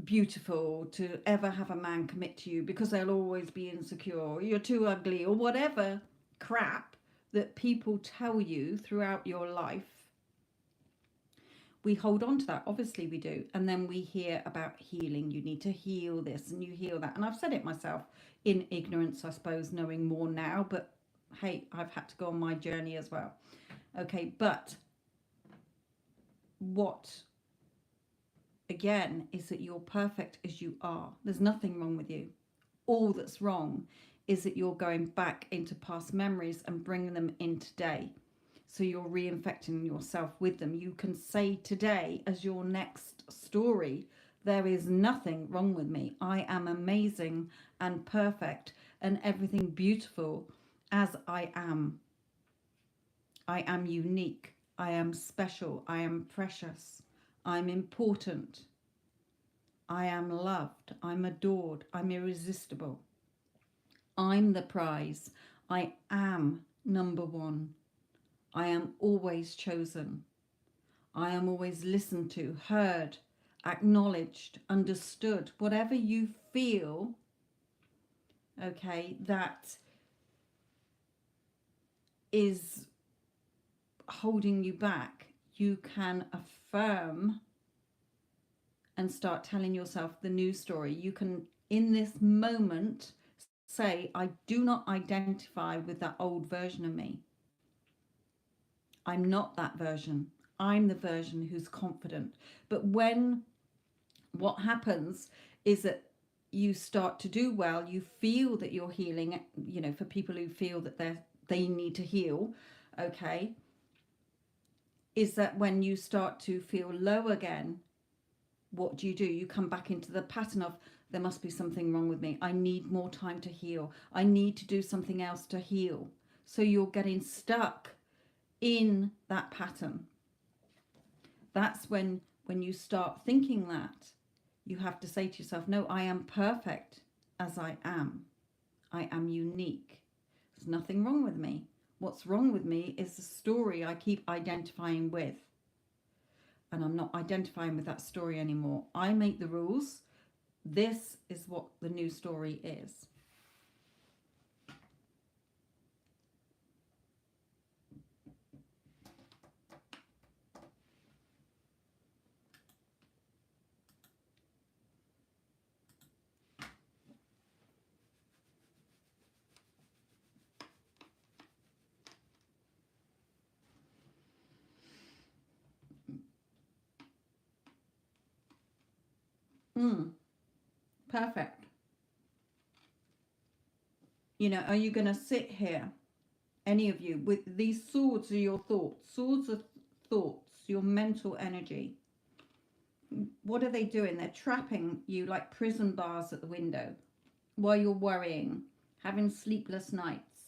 beautiful to ever have a man commit to you because they'll always be insecure, you're too ugly, or whatever crap that people tell you throughout your life. We hold on to that, obviously we do, and then we hear about healing. You need to heal this and you heal that, and I've said it myself in ignorance, I suppose, knowing more now, but hey, I've had to go on my journey as well. Okay, but what again is that you're perfect as you are. There's nothing wrong with you. All that's wrong is that you're going back into past memories and bringing them in today. So you're reinfecting yourself with them. You can say today as your next story, there is nothing wrong with me. I am amazing and perfect and everything beautiful as I am. I am unique. I am special. I am precious. I'm important. I am loved. I'm adored. I'm irresistible. I'm the prize. I am number one. I am always chosen. I am always listened to, heard, acknowledged, understood. Whatever you feel, okay, that is holding you back, you can affirm and start telling yourself the new story. You can, in this moment, say, I do not identify with that old version of me. I'm not that version. I'm the version who's confident. But when what happens is that you start to do well, you feel that you're healing, you know, for people who feel that they need to heal, okay, is that when you start to feel low again, what do? You come back into the pattern of, there must be something wrong with me. I need more time to heal. I need to do something else to heal. So you're getting stuck in that pattern. That's when you start thinking that, you have to say to yourself, no, I am perfect as I am. I am unique. There's nothing wrong with me. What's wrong with me is the story I keep identifying with. And I'm not identifying with that story anymore. I make the rules. This is what the new story is. Perfect. You know, are you going to sit here, any of you, with these swords are your thoughts? Swords are thoughts, your mental energy. What are they doing? They're trapping you like prison bars at the window while you're worrying, having sleepless nights.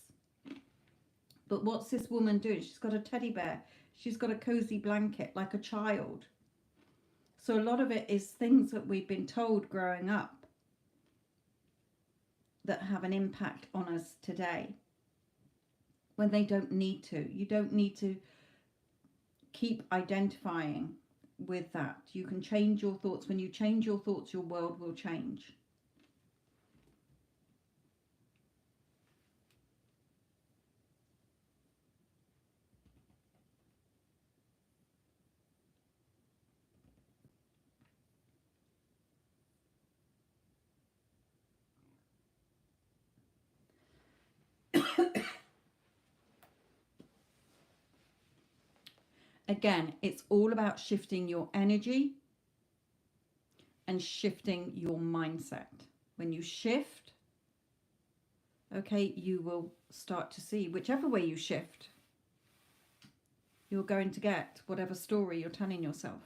But what's this woman doing? She's got a teddy bear. She's got a cozy blanket like a child. So a lot of it is things that we've been told growing up that have an impact on us today when they don't need to. You don't need to keep identifying with that. You can change your thoughts. When you change your thoughts, your world will change. Again, it's all about shifting your energy and shifting your mindset. When you shift, okay, you will start to see, whichever way you shift, you're going to get whatever story you're telling yourself.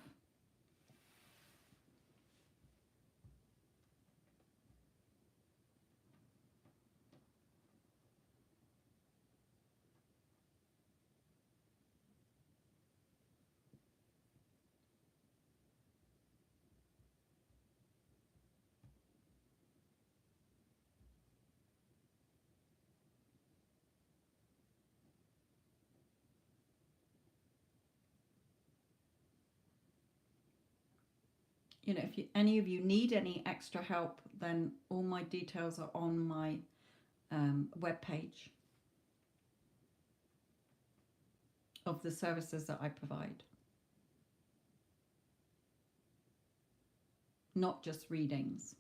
You know, if any of you need any extra help, then all my details are on my webpage of the services that I provide. Not just readings.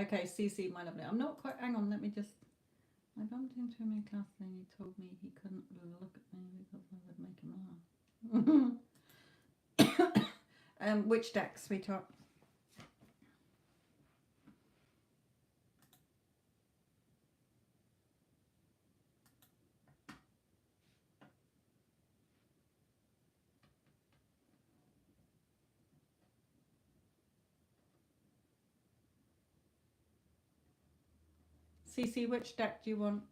Okay, CC, my lovely. I'm not quite. Hang on, let me just. I bumped into him in class and he told me he couldn't look at me because I would make him laugh. Which deck, sweetheart? CC, which deck do you want?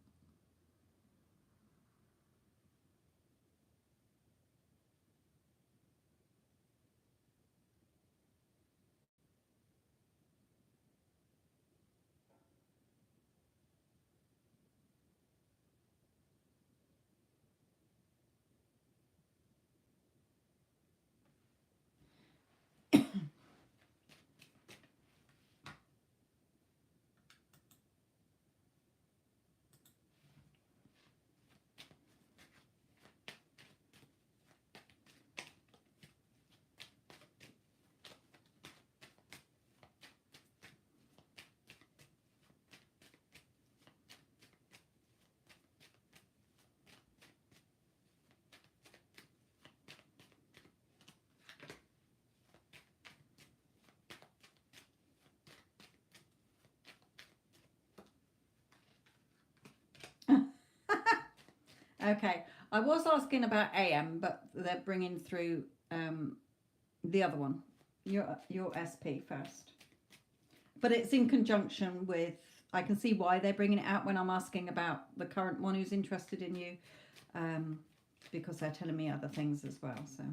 Okay, I was asking about AM, but they're bringing through the other one, your SP first. But it's in conjunction with. I can see why they're bringing it out when I'm asking about the current one who's interested in you, because they're telling me other things as well. So.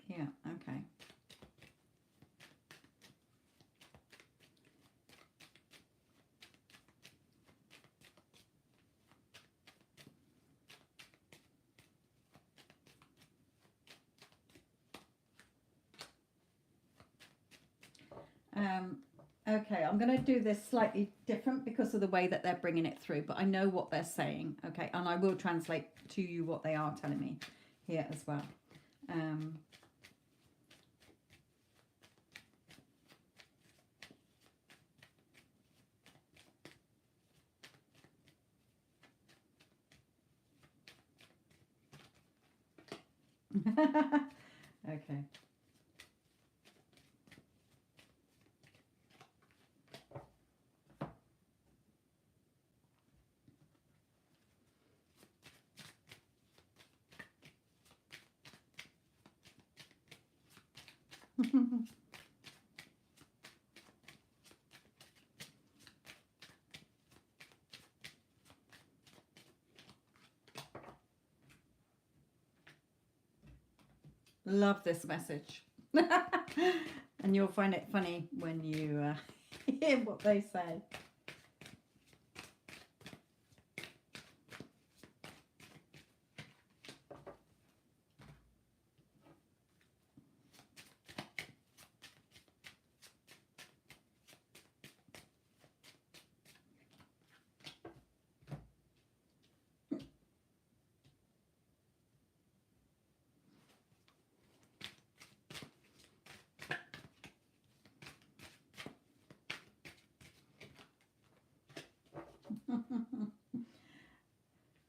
Yeah. Okay. Okay, I'm going to do this slightly different because of the way that they're bringing it through, but I know what they're saying, okay, and I will translate to you what they are telling me here as well. Okay. Love this message. And you'll find it funny when you hear what they say.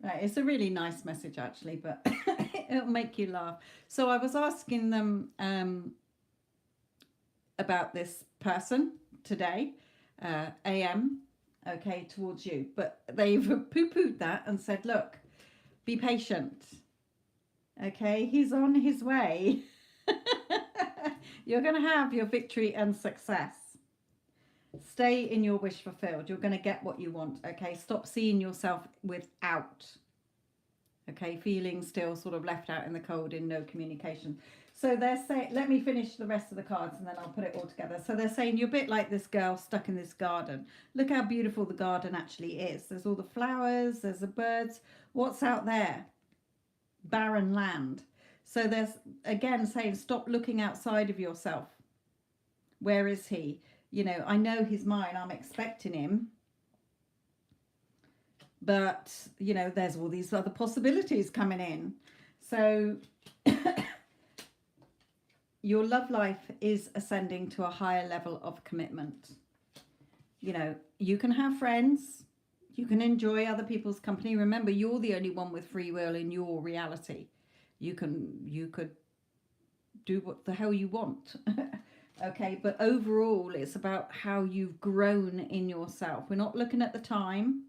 Right, it's a really nice message actually, but it'll make you laugh. So I was asking them about this person today, AM, okay, towards you, but they've poo-pooed that and said, look, be patient, okay, he's on his way. You're going to have your victory and success. Stay in your wish fulfilled. You're going to get what you want, okay? Stop seeing yourself without, okay? Feeling still sort of left out in the cold in no communication. So they're saying, let me finish the rest of the cards and then I'll put it all together. So they're saying you're a bit like this girl stuck in this garden. Look how beautiful the garden actually is. There's all the flowers, there's the birds. What's out there? Barren land. So there's, again, saying stop looking outside of yourself. Where is he? You know, I know he's mine. I'm expecting him. But, you know, there's all these other possibilities coming in. So your love life is ascending to a higher level of commitment. You know, you can have friends, you can enjoy other people's company. Remember, you're the only one with free will in your reality. You could do what the hell you want. Okay, but overall it's about how you've grown in yourself. We're not looking at the time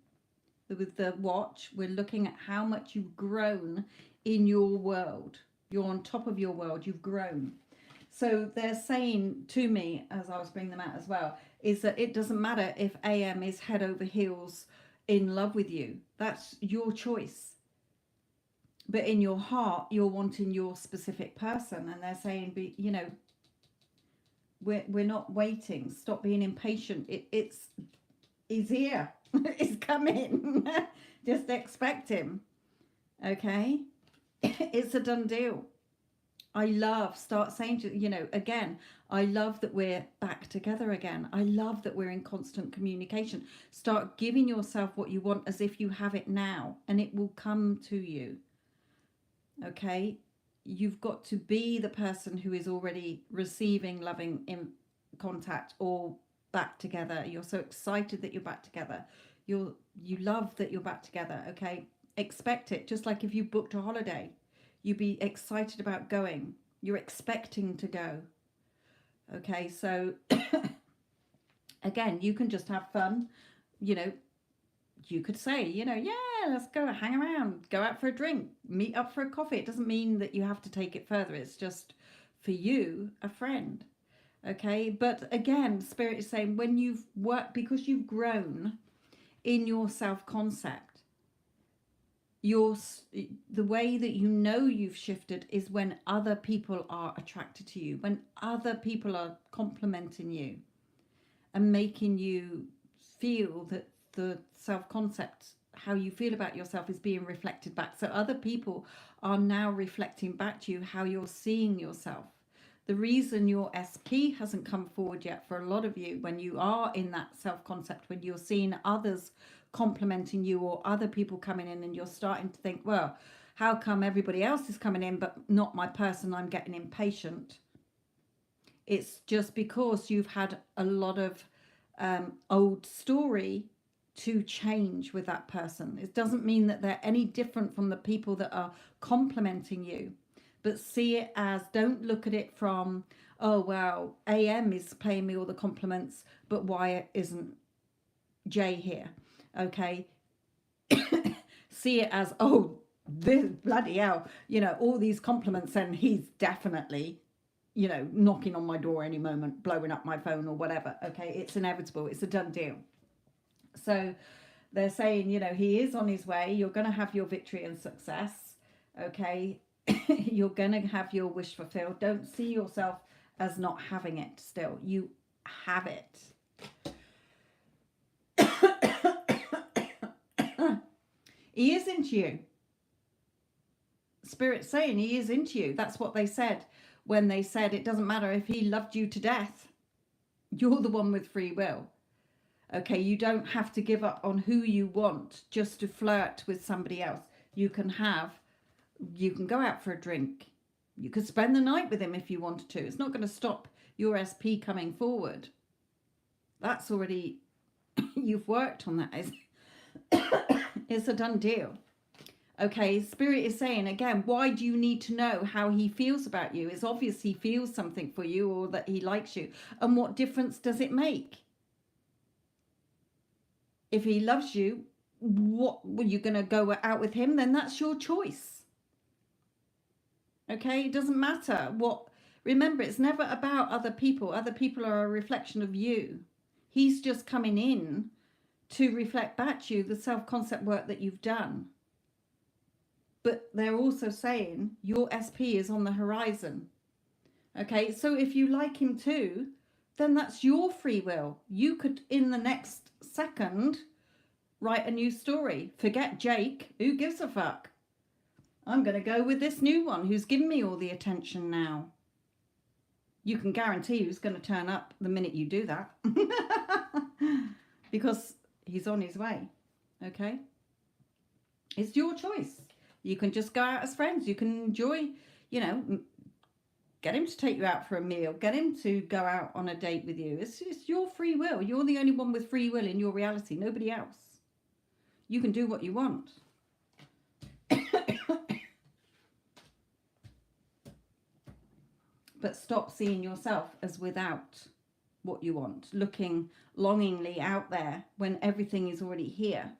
with the watch, we're looking at how much you've grown in your world. You're on top of your world, you've grown. So they're saying to me, as I was bringing them out as well, is that it doesn't matter if AM is head over heels in love with you. That's your choice. But in your heart, you're wanting your specific person. And they're saying, you know, we're not waiting. Stop being impatient. He's here. He's coming. Just expect him. Okay? It's a done deal. Start saying to, you know, again, I love that we're back together again. I love that we're in constant communication. Start giving yourself what you want as if you have it now, and it will come to you. Okay? You've got to be the person who is already receiving loving contact or back together. You're so excited that you're back together. You love that you're back together. Okay? Expect it. Just like if you booked a holiday, you'd be excited about going. You're expecting to go. Okay, so again, you can just have fun. You know, you could say, you know, yeah, let's go hang around, go out for a drink, meet up for a coffee. It doesn't mean that you have to take it further. It's just for you, a friend. Okay, but again, Spirit is saying when you've worked, because you've grown in your self-concept, the way that you know you've shifted is when other people are attracted to you, when other people are complimenting you and making you feel that the self-concept, how you feel about yourself, is being reflected back. So other people are now reflecting back to you how you're seeing yourself. The reason your SP hasn't come forward yet for a lot of you, when you are in that self-concept, when you're seeing others complimenting you or other people coming in, and you're starting to think, well, how come everybody else is coming in but not my person? I'm getting impatient. It's just because you've had a lot of old story to change with that person. It doesn't mean that they're any different from the people that are complimenting you, but see it as, don't look at it from, oh well, AM is paying me all the compliments, but why isn't Jay here? Okay. See it as, oh, this bloody hell, you know, all these compliments, and he's definitely, you know, knocking on my door any moment, blowing up my phone or whatever. Okay, it's inevitable. It's a done deal. So they're saying, you know, he is on his way. You're going to have your victory and success. Okay. You're going to have your wish fulfilled. Don't see yourself as not having it still. You have it. He is into you. Spirit's saying he is into you. That's what they said when they said it doesn't matter if he loved you to death. You're the one with free will. Okay, you don't have to give up on who you want just to flirt with somebody else. You can go out for a drink. You could spend the night with him if you wanted to. It's not going to stop your SP coming forward. That's already, you've worked on that. It's a done deal. Okay, Spirit is saying again, why do you need to know how he feels about you? It's obvious he feels something for you, or that he likes you. And what difference does it make? If he loves you, what were you going to go out with him? Then that's your choice. Okay, it doesn't matter what. Remember, it's never about other people. Other people are a reflection of you. He's just coming in to reflect back to you the self-concept work that you've done. But they're also saying your SP is on the horizon. Okay, so if you like him too, then that's your free will. You could, in the next second, write a new story. Forget Jake. Who gives a fuck? I'm going to go with this new one who's giving me all the attention now. You can guarantee who's going to turn up the minute you do that. Because he's on his way. Okay? It's your choice. You can just go out as friends. You can enjoy, you know, get him to take you out for a meal. Get him to go out on a date with you. It's your free will. You're the only one with free will in your reality. Nobody else. You can do what you want. But stop seeing yourself as without what you want. Looking longingly out there when everything is already here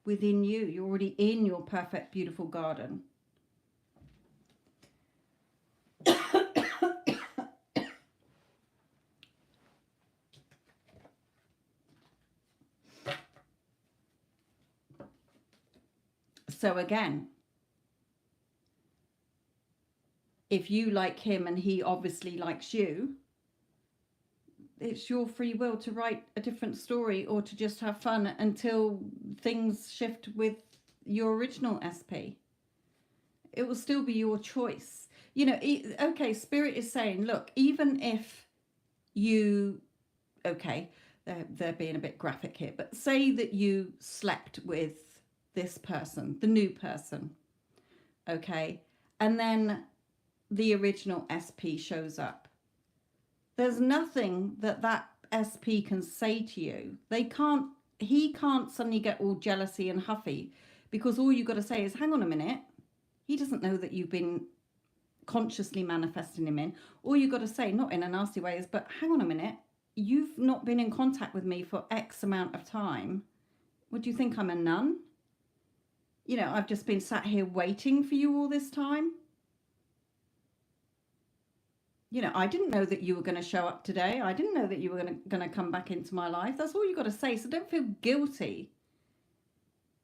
within you. You're already in your perfect, beautiful garden. So again, if you like him and he obviously likes you, it's your free will to write a different story or to just have fun until things shift with your original SP. It will still be your choice. You know, okay, Spirit is saying, look, even if you, okay, they're being a bit graphic here, but say that you slept with this person, the new person, okay, and then the original SP shows up. There's nothing that SP can say to you. He can't suddenly get all jealousy and huffy, because all you've got to say is, hang on a minute, he doesn't know that you've been consciously manifesting him in. All you've got to say, not in a nasty way, is, but hang on a minute, you've not been in contact with me for X amount of time. Would you think I'm a nun? You know, I've just been sat here waiting for you all this time. You know, I didn't know that you were going to show up today. I didn't know that you were going to come back into my life. That's all you've got to say. So don't feel guilty.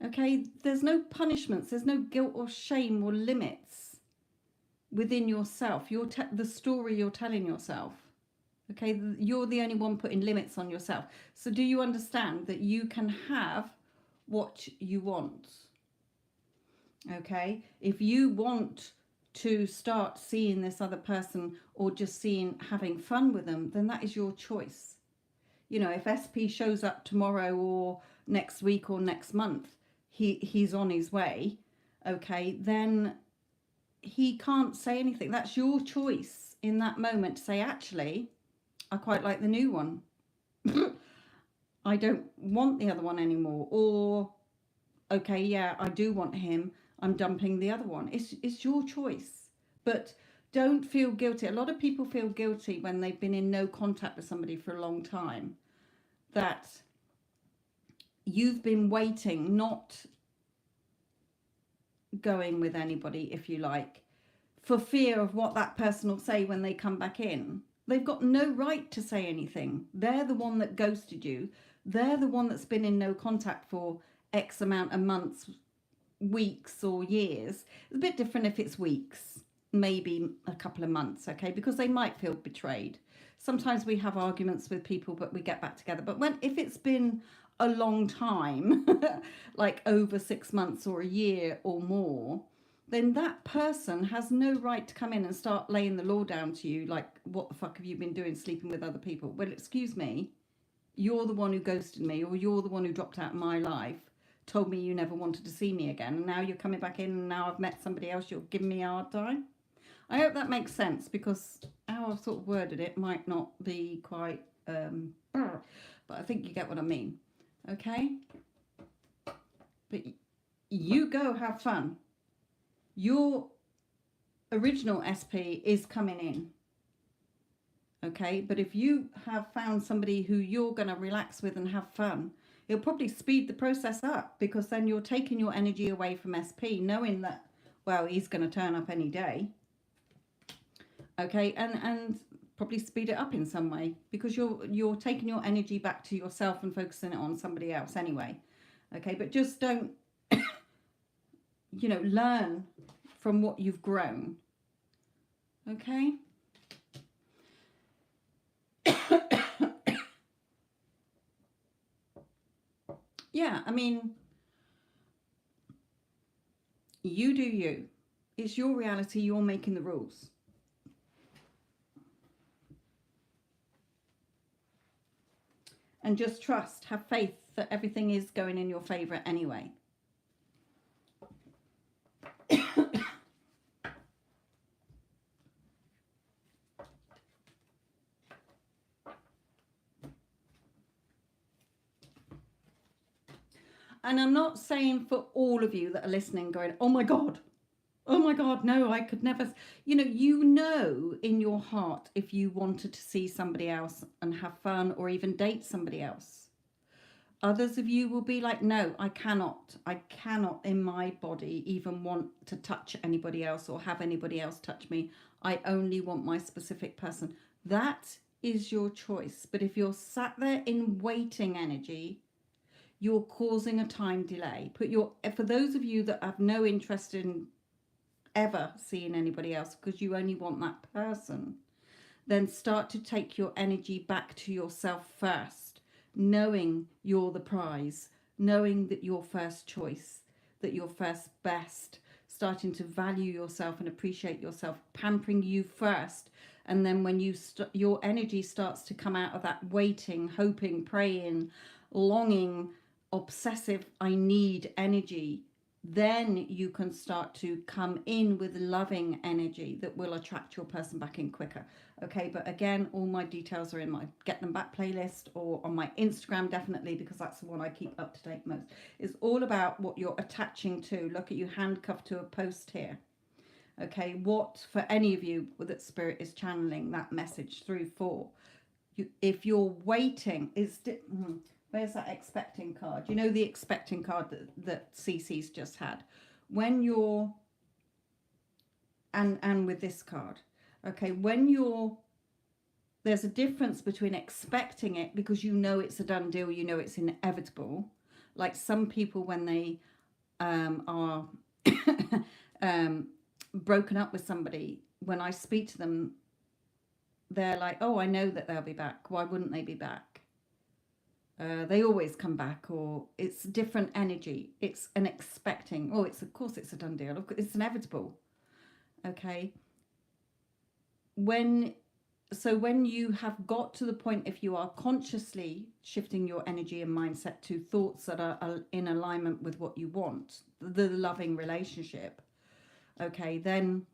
Okay? There's no punishments. There's no guilt or shame or limits within yourself. The story you're telling yourself. Okay? You're the only one putting limits on yourself. So do you understand that you can have what you want? Okay? If you want to start seeing this other person or just having fun with them, then that is your choice. You know, if SP shows up tomorrow or next week or next month, he's on his way, okay, then he can't say anything. That's your choice in that moment to say, actually, I quite like the new one. I don't want the other one anymore. Or, okay, yeah, I do want him. I'm dumping the other one. It's your choice. But don't feel guilty. A lot of people feel guilty when they've been in no contact with somebody for a long time, that you've been waiting, not going with anybody, if you like, for fear of what that person will say when they come back in. They've got no right to say anything. They're the one that ghosted you. They're the one that's been in no contact for X amount of months, weeks or years. It's a bit different if it's weeks, maybe a couple of months, okay, because they might feel betrayed. Sometimes we have arguments with people but we get back together. But if it's been a long time, like over 6 months or a year or more, then that person has no right to come in and start laying the law down to you, like, what the fuck have you been doing sleeping with other people? Well, excuse me, you're the one who ghosted me, or you're the one who dropped out of my life, told me you never wanted to see me again, and now you're coming back in and now I've met somebody else, you're giving me a hard time. I hope that makes sense, because how I've sort of worded it might not be quite, but I think you get what I mean, okay? But you go have fun. Your original SP is coming in, okay? But if you have found somebody who you're going to relax with and have fun, it'll probably speed the process up, because then you're taking your energy away from SP, knowing that, well, he's going to turn up any day. Okay, and probably speed it up in some way, because you're taking your energy back to yourself and focusing it on somebody else anyway. Okay, but just don't, you know, learn from what you've grown. Okay? Yeah, I mean, you do you. It's your reality, you're making the rules. And just trust, have faith that everything is going in your favour anyway. And I'm not saying for all of you that are listening going, oh my God, no, I could never. You know in your heart if you wanted to see somebody else and have fun or even date somebody else. Others of you will be like, no, I cannot in my body even want to touch anybody else or have anybody else touch me. I only want my specific person. That is your choice. But if you're sat there in waiting energy, you're causing a time delay. For those of you that have no interest in ever seeing anybody else because you only want that person, then start to take your energy back to yourself first, knowing you're the prize, knowing that you're first choice, that you're first best, starting to value yourself and appreciate yourself, pampering you first. And then when your energy starts to come out of that waiting, hoping, praying, longing, obsessive, I need energy, then you can start to come in with loving energy that will attract your person back in quicker. Okay, but again, all my details are in my Get Them Back playlist or on my Instagram, definitely, because that's the one I keep up to date most. It's all about what you're attaching to. Look at you handcuffed to a post here. Okay, what, for any of you that Spirit is channeling that message through for, if you're waiting, where's that expecting card? You know the expecting card that CC's just had? When you're, and with this card, okay, there's a difference between expecting it because you know it's a done deal, you know it's inevitable. Like some people when they are broken up with somebody, when I speak to them, they're like, oh, I know that they'll be back. Why wouldn't they be back? They always come back, or it's different energy. It's an expecting. Oh, of course it's a done deal. It's inevitable. Okay. When you have got to the point, if you are consciously shifting your energy and mindset to thoughts that are in alignment with what you want, the loving relationship, okay, then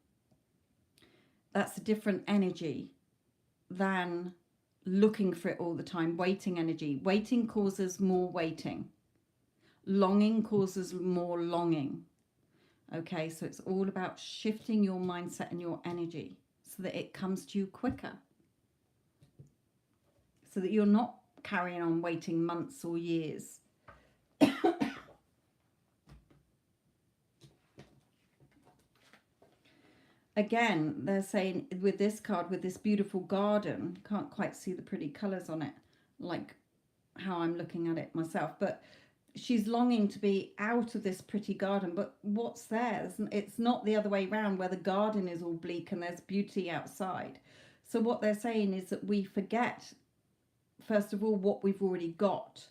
that's a different energy than looking for it all the time. Waiting energy. Waiting causes more waiting. Longing causes more longing. Okay, so it's all about shifting your mindset and your energy so that it comes to you quicker. So that you're not carrying on waiting months or years. Again, they're saying with this card, with this beautiful garden, can't quite see the pretty colours on it, like how I'm looking at it myself, but she's longing to be out of this pretty garden. But what's there? It's not the other way around where the garden is all bleak and there's beauty outside. So what they're saying is that we forget, first of all, what we've already got.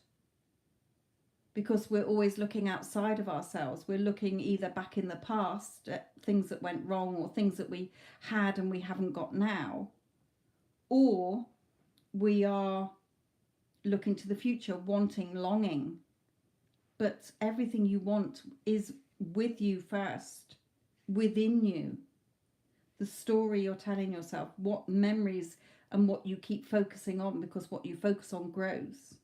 Because we're always looking outside of ourselves. We're looking either back in the past at things that went wrong or things that we had and we haven't got now. Or we are looking to the future, wanting, longing. But everything you want is with you first, within you. The story you're telling yourself, what memories and what you keep focusing on, because what you focus on grows.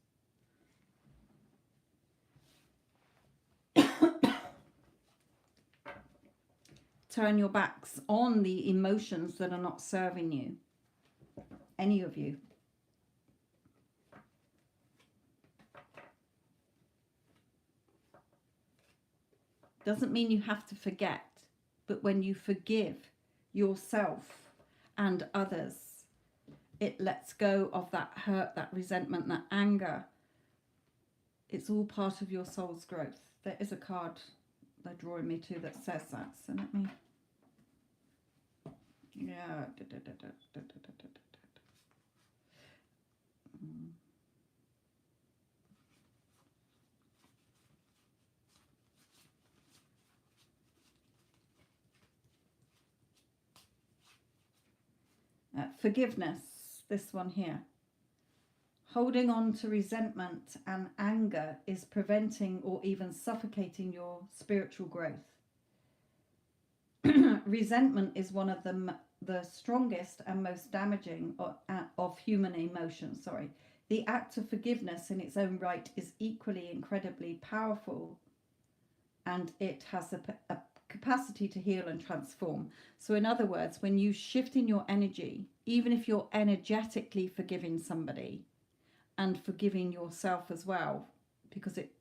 Turn your backs on the emotions that are not serving you. Any of you. Doesn't mean you have to forget, but when you forgive yourself and others, it lets go of that hurt, that resentment, that anger. It's all part of your soul's growth. There is a card they're drawing me to that says that. So let me... Yeah. Forgiveness, this one here. Holding on to resentment and anger is preventing or even suffocating your spiritual growth. resentment is one of the strongest and most damaging of human emotions. Sorry. The act of forgiveness in its own right is equally incredibly powerful, and it has a capacity to heal and transform. So in other words, when you shift in your energy, even if you're energetically forgiving somebody and forgiving yourself as well, because it,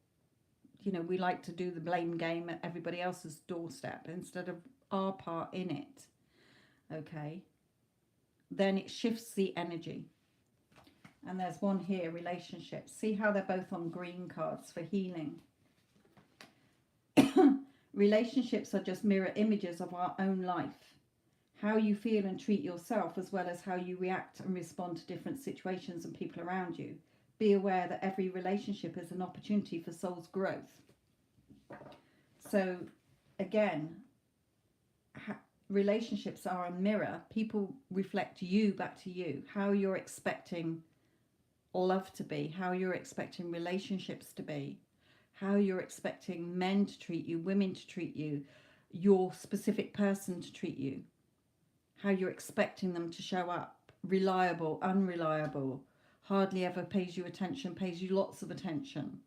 you know, we like to do the blame game at everybody else's doorstep instead of our part in it, okay, then it shifts the energy. And there's one here, relationships. See how they're both on green cards for healing. Relationships are just mirror images of our own life. How you feel and treat yourself, as well as how you react and respond to different situations and people around you. Be aware that every relationship is an opportunity for soul's growth. So again, relationships are a mirror. People reflect you back to you. How you're expecting love to be, how you're expecting relationships to be, how you're expecting men to treat you, women to treat you, your specific person to treat you, how you're expecting them to show up, reliable, unreliable, hardly ever pays you attention, pays you lots of attention.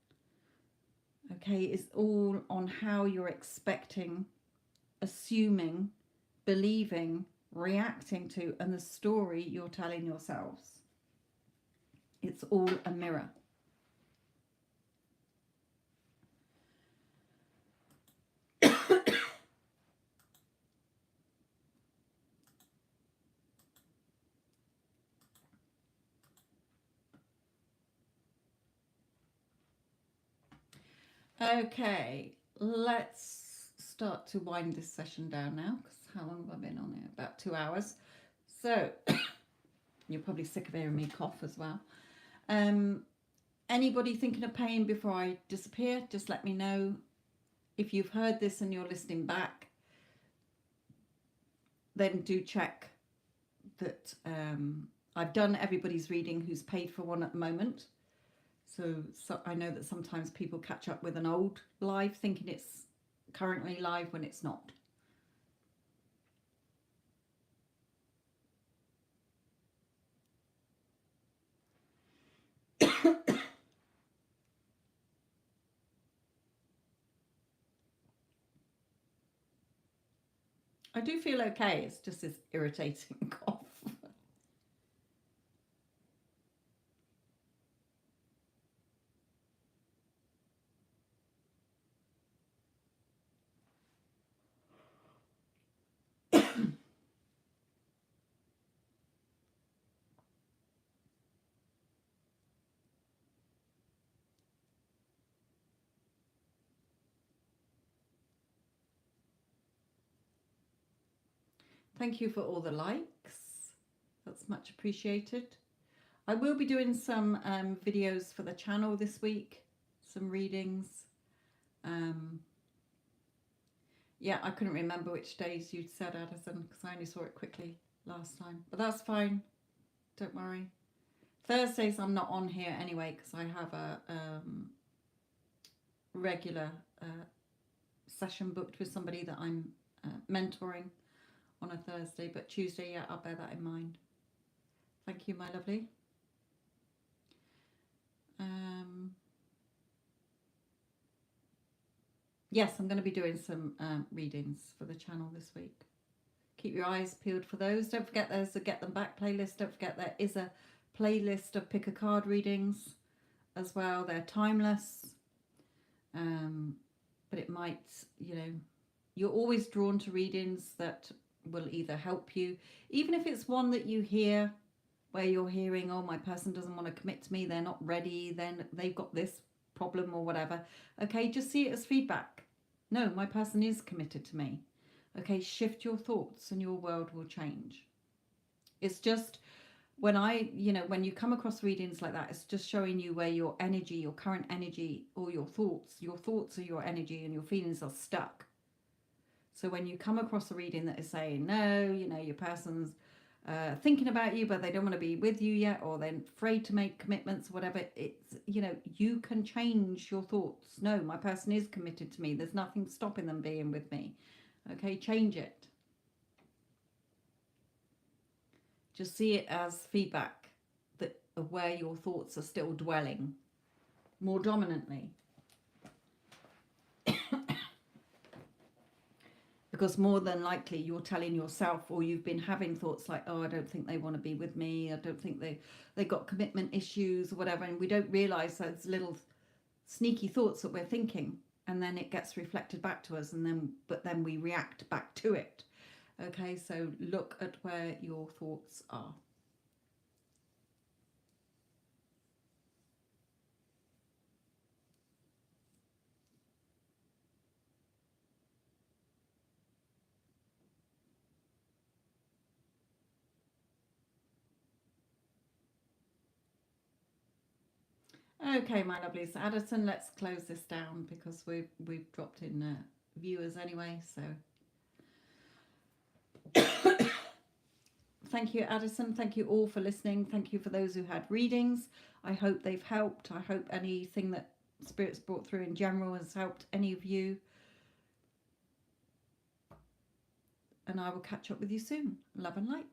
Okay, it's all on how you're expecting, assuming, believing, reacting to, and the story you're telling yourselves. It's all a mirror. Okay, let's start to wind this session down now, because how long have I been on here? About 2 hours. So you're probably sick of hearing me cough as well. Anybody thinking of paying before I disappear, just let me know. If you've heard this and you're listening back, then do check that I've done everybody's reading who's paid for one at the moment. So I know that sometimes people catch up with an old live thinking it's currently live when it's not. I do feel okay. It's just this irritating cough. Thank you for all the likes. That's much appreciated. I will be doing some videos for the channel this week, some readings. Yeah, I couldn't remember which days you'd said, Addison, because I only saw it quickly last time. But that's fine. Don't worry. Thursdays I'm not on here anyway, because I have a regular session booked with somebody that I'm mentoring on a Thursday. But Tuesday, yeah, I'll bear that in mind. Thank you, my lovely. Yes, I'm going to be doing some readings for the channel this week. Keep your eyes peeled for those. Don't forget there's a Get Them Back playlist. Don't forget there is a playlist of pick a card readings as well. They're timeless. But it might, you know, you're always drawn to readings that will either help you, even if it's one that you hear where you're hearing, oh, my person doesn't want to commit to me, they're not ready, then they've got this problem or whatever. Okay, just see it as feedback. No, my person is committed to me. Okay, shift your thoughts and your world will change. It's just when when you come across readings like that, it's just showing you where your energy, your current energy, or your thoughts are your energy and your feelings are stuck. So when you come across a reading that is saying, no, your person's thinking about you, but they don't want to be with you yet, or they're afraid to make commitments, whatever, it's, you can change your thoughts. No, my person is committed to me. There's nothing stopping them being with me. Okay, change it. Just see it as feedback of where your thoughts are still dwelling more dominantly. Because more than likely you're telling yourself, or you've been having thoughts like, oh, I don't think they want to be with me, I don't think they got commitment issues or whatever, and we don't realize those little sneaky thoughts that we're thinking, and then it gets reflected back to us, and then we react back to it. Okay, so look at where your thoughts are. Okay, my lovelies. Addison, let's close this down because we've dropped in viewers anyway. So thank you, Addison. Thank you all for listening. Thank you for those who had readings. I hope they've helped. I hope anything that Spirit's brought through in general has helped any of you. And I will catch up with you soon. Love and light.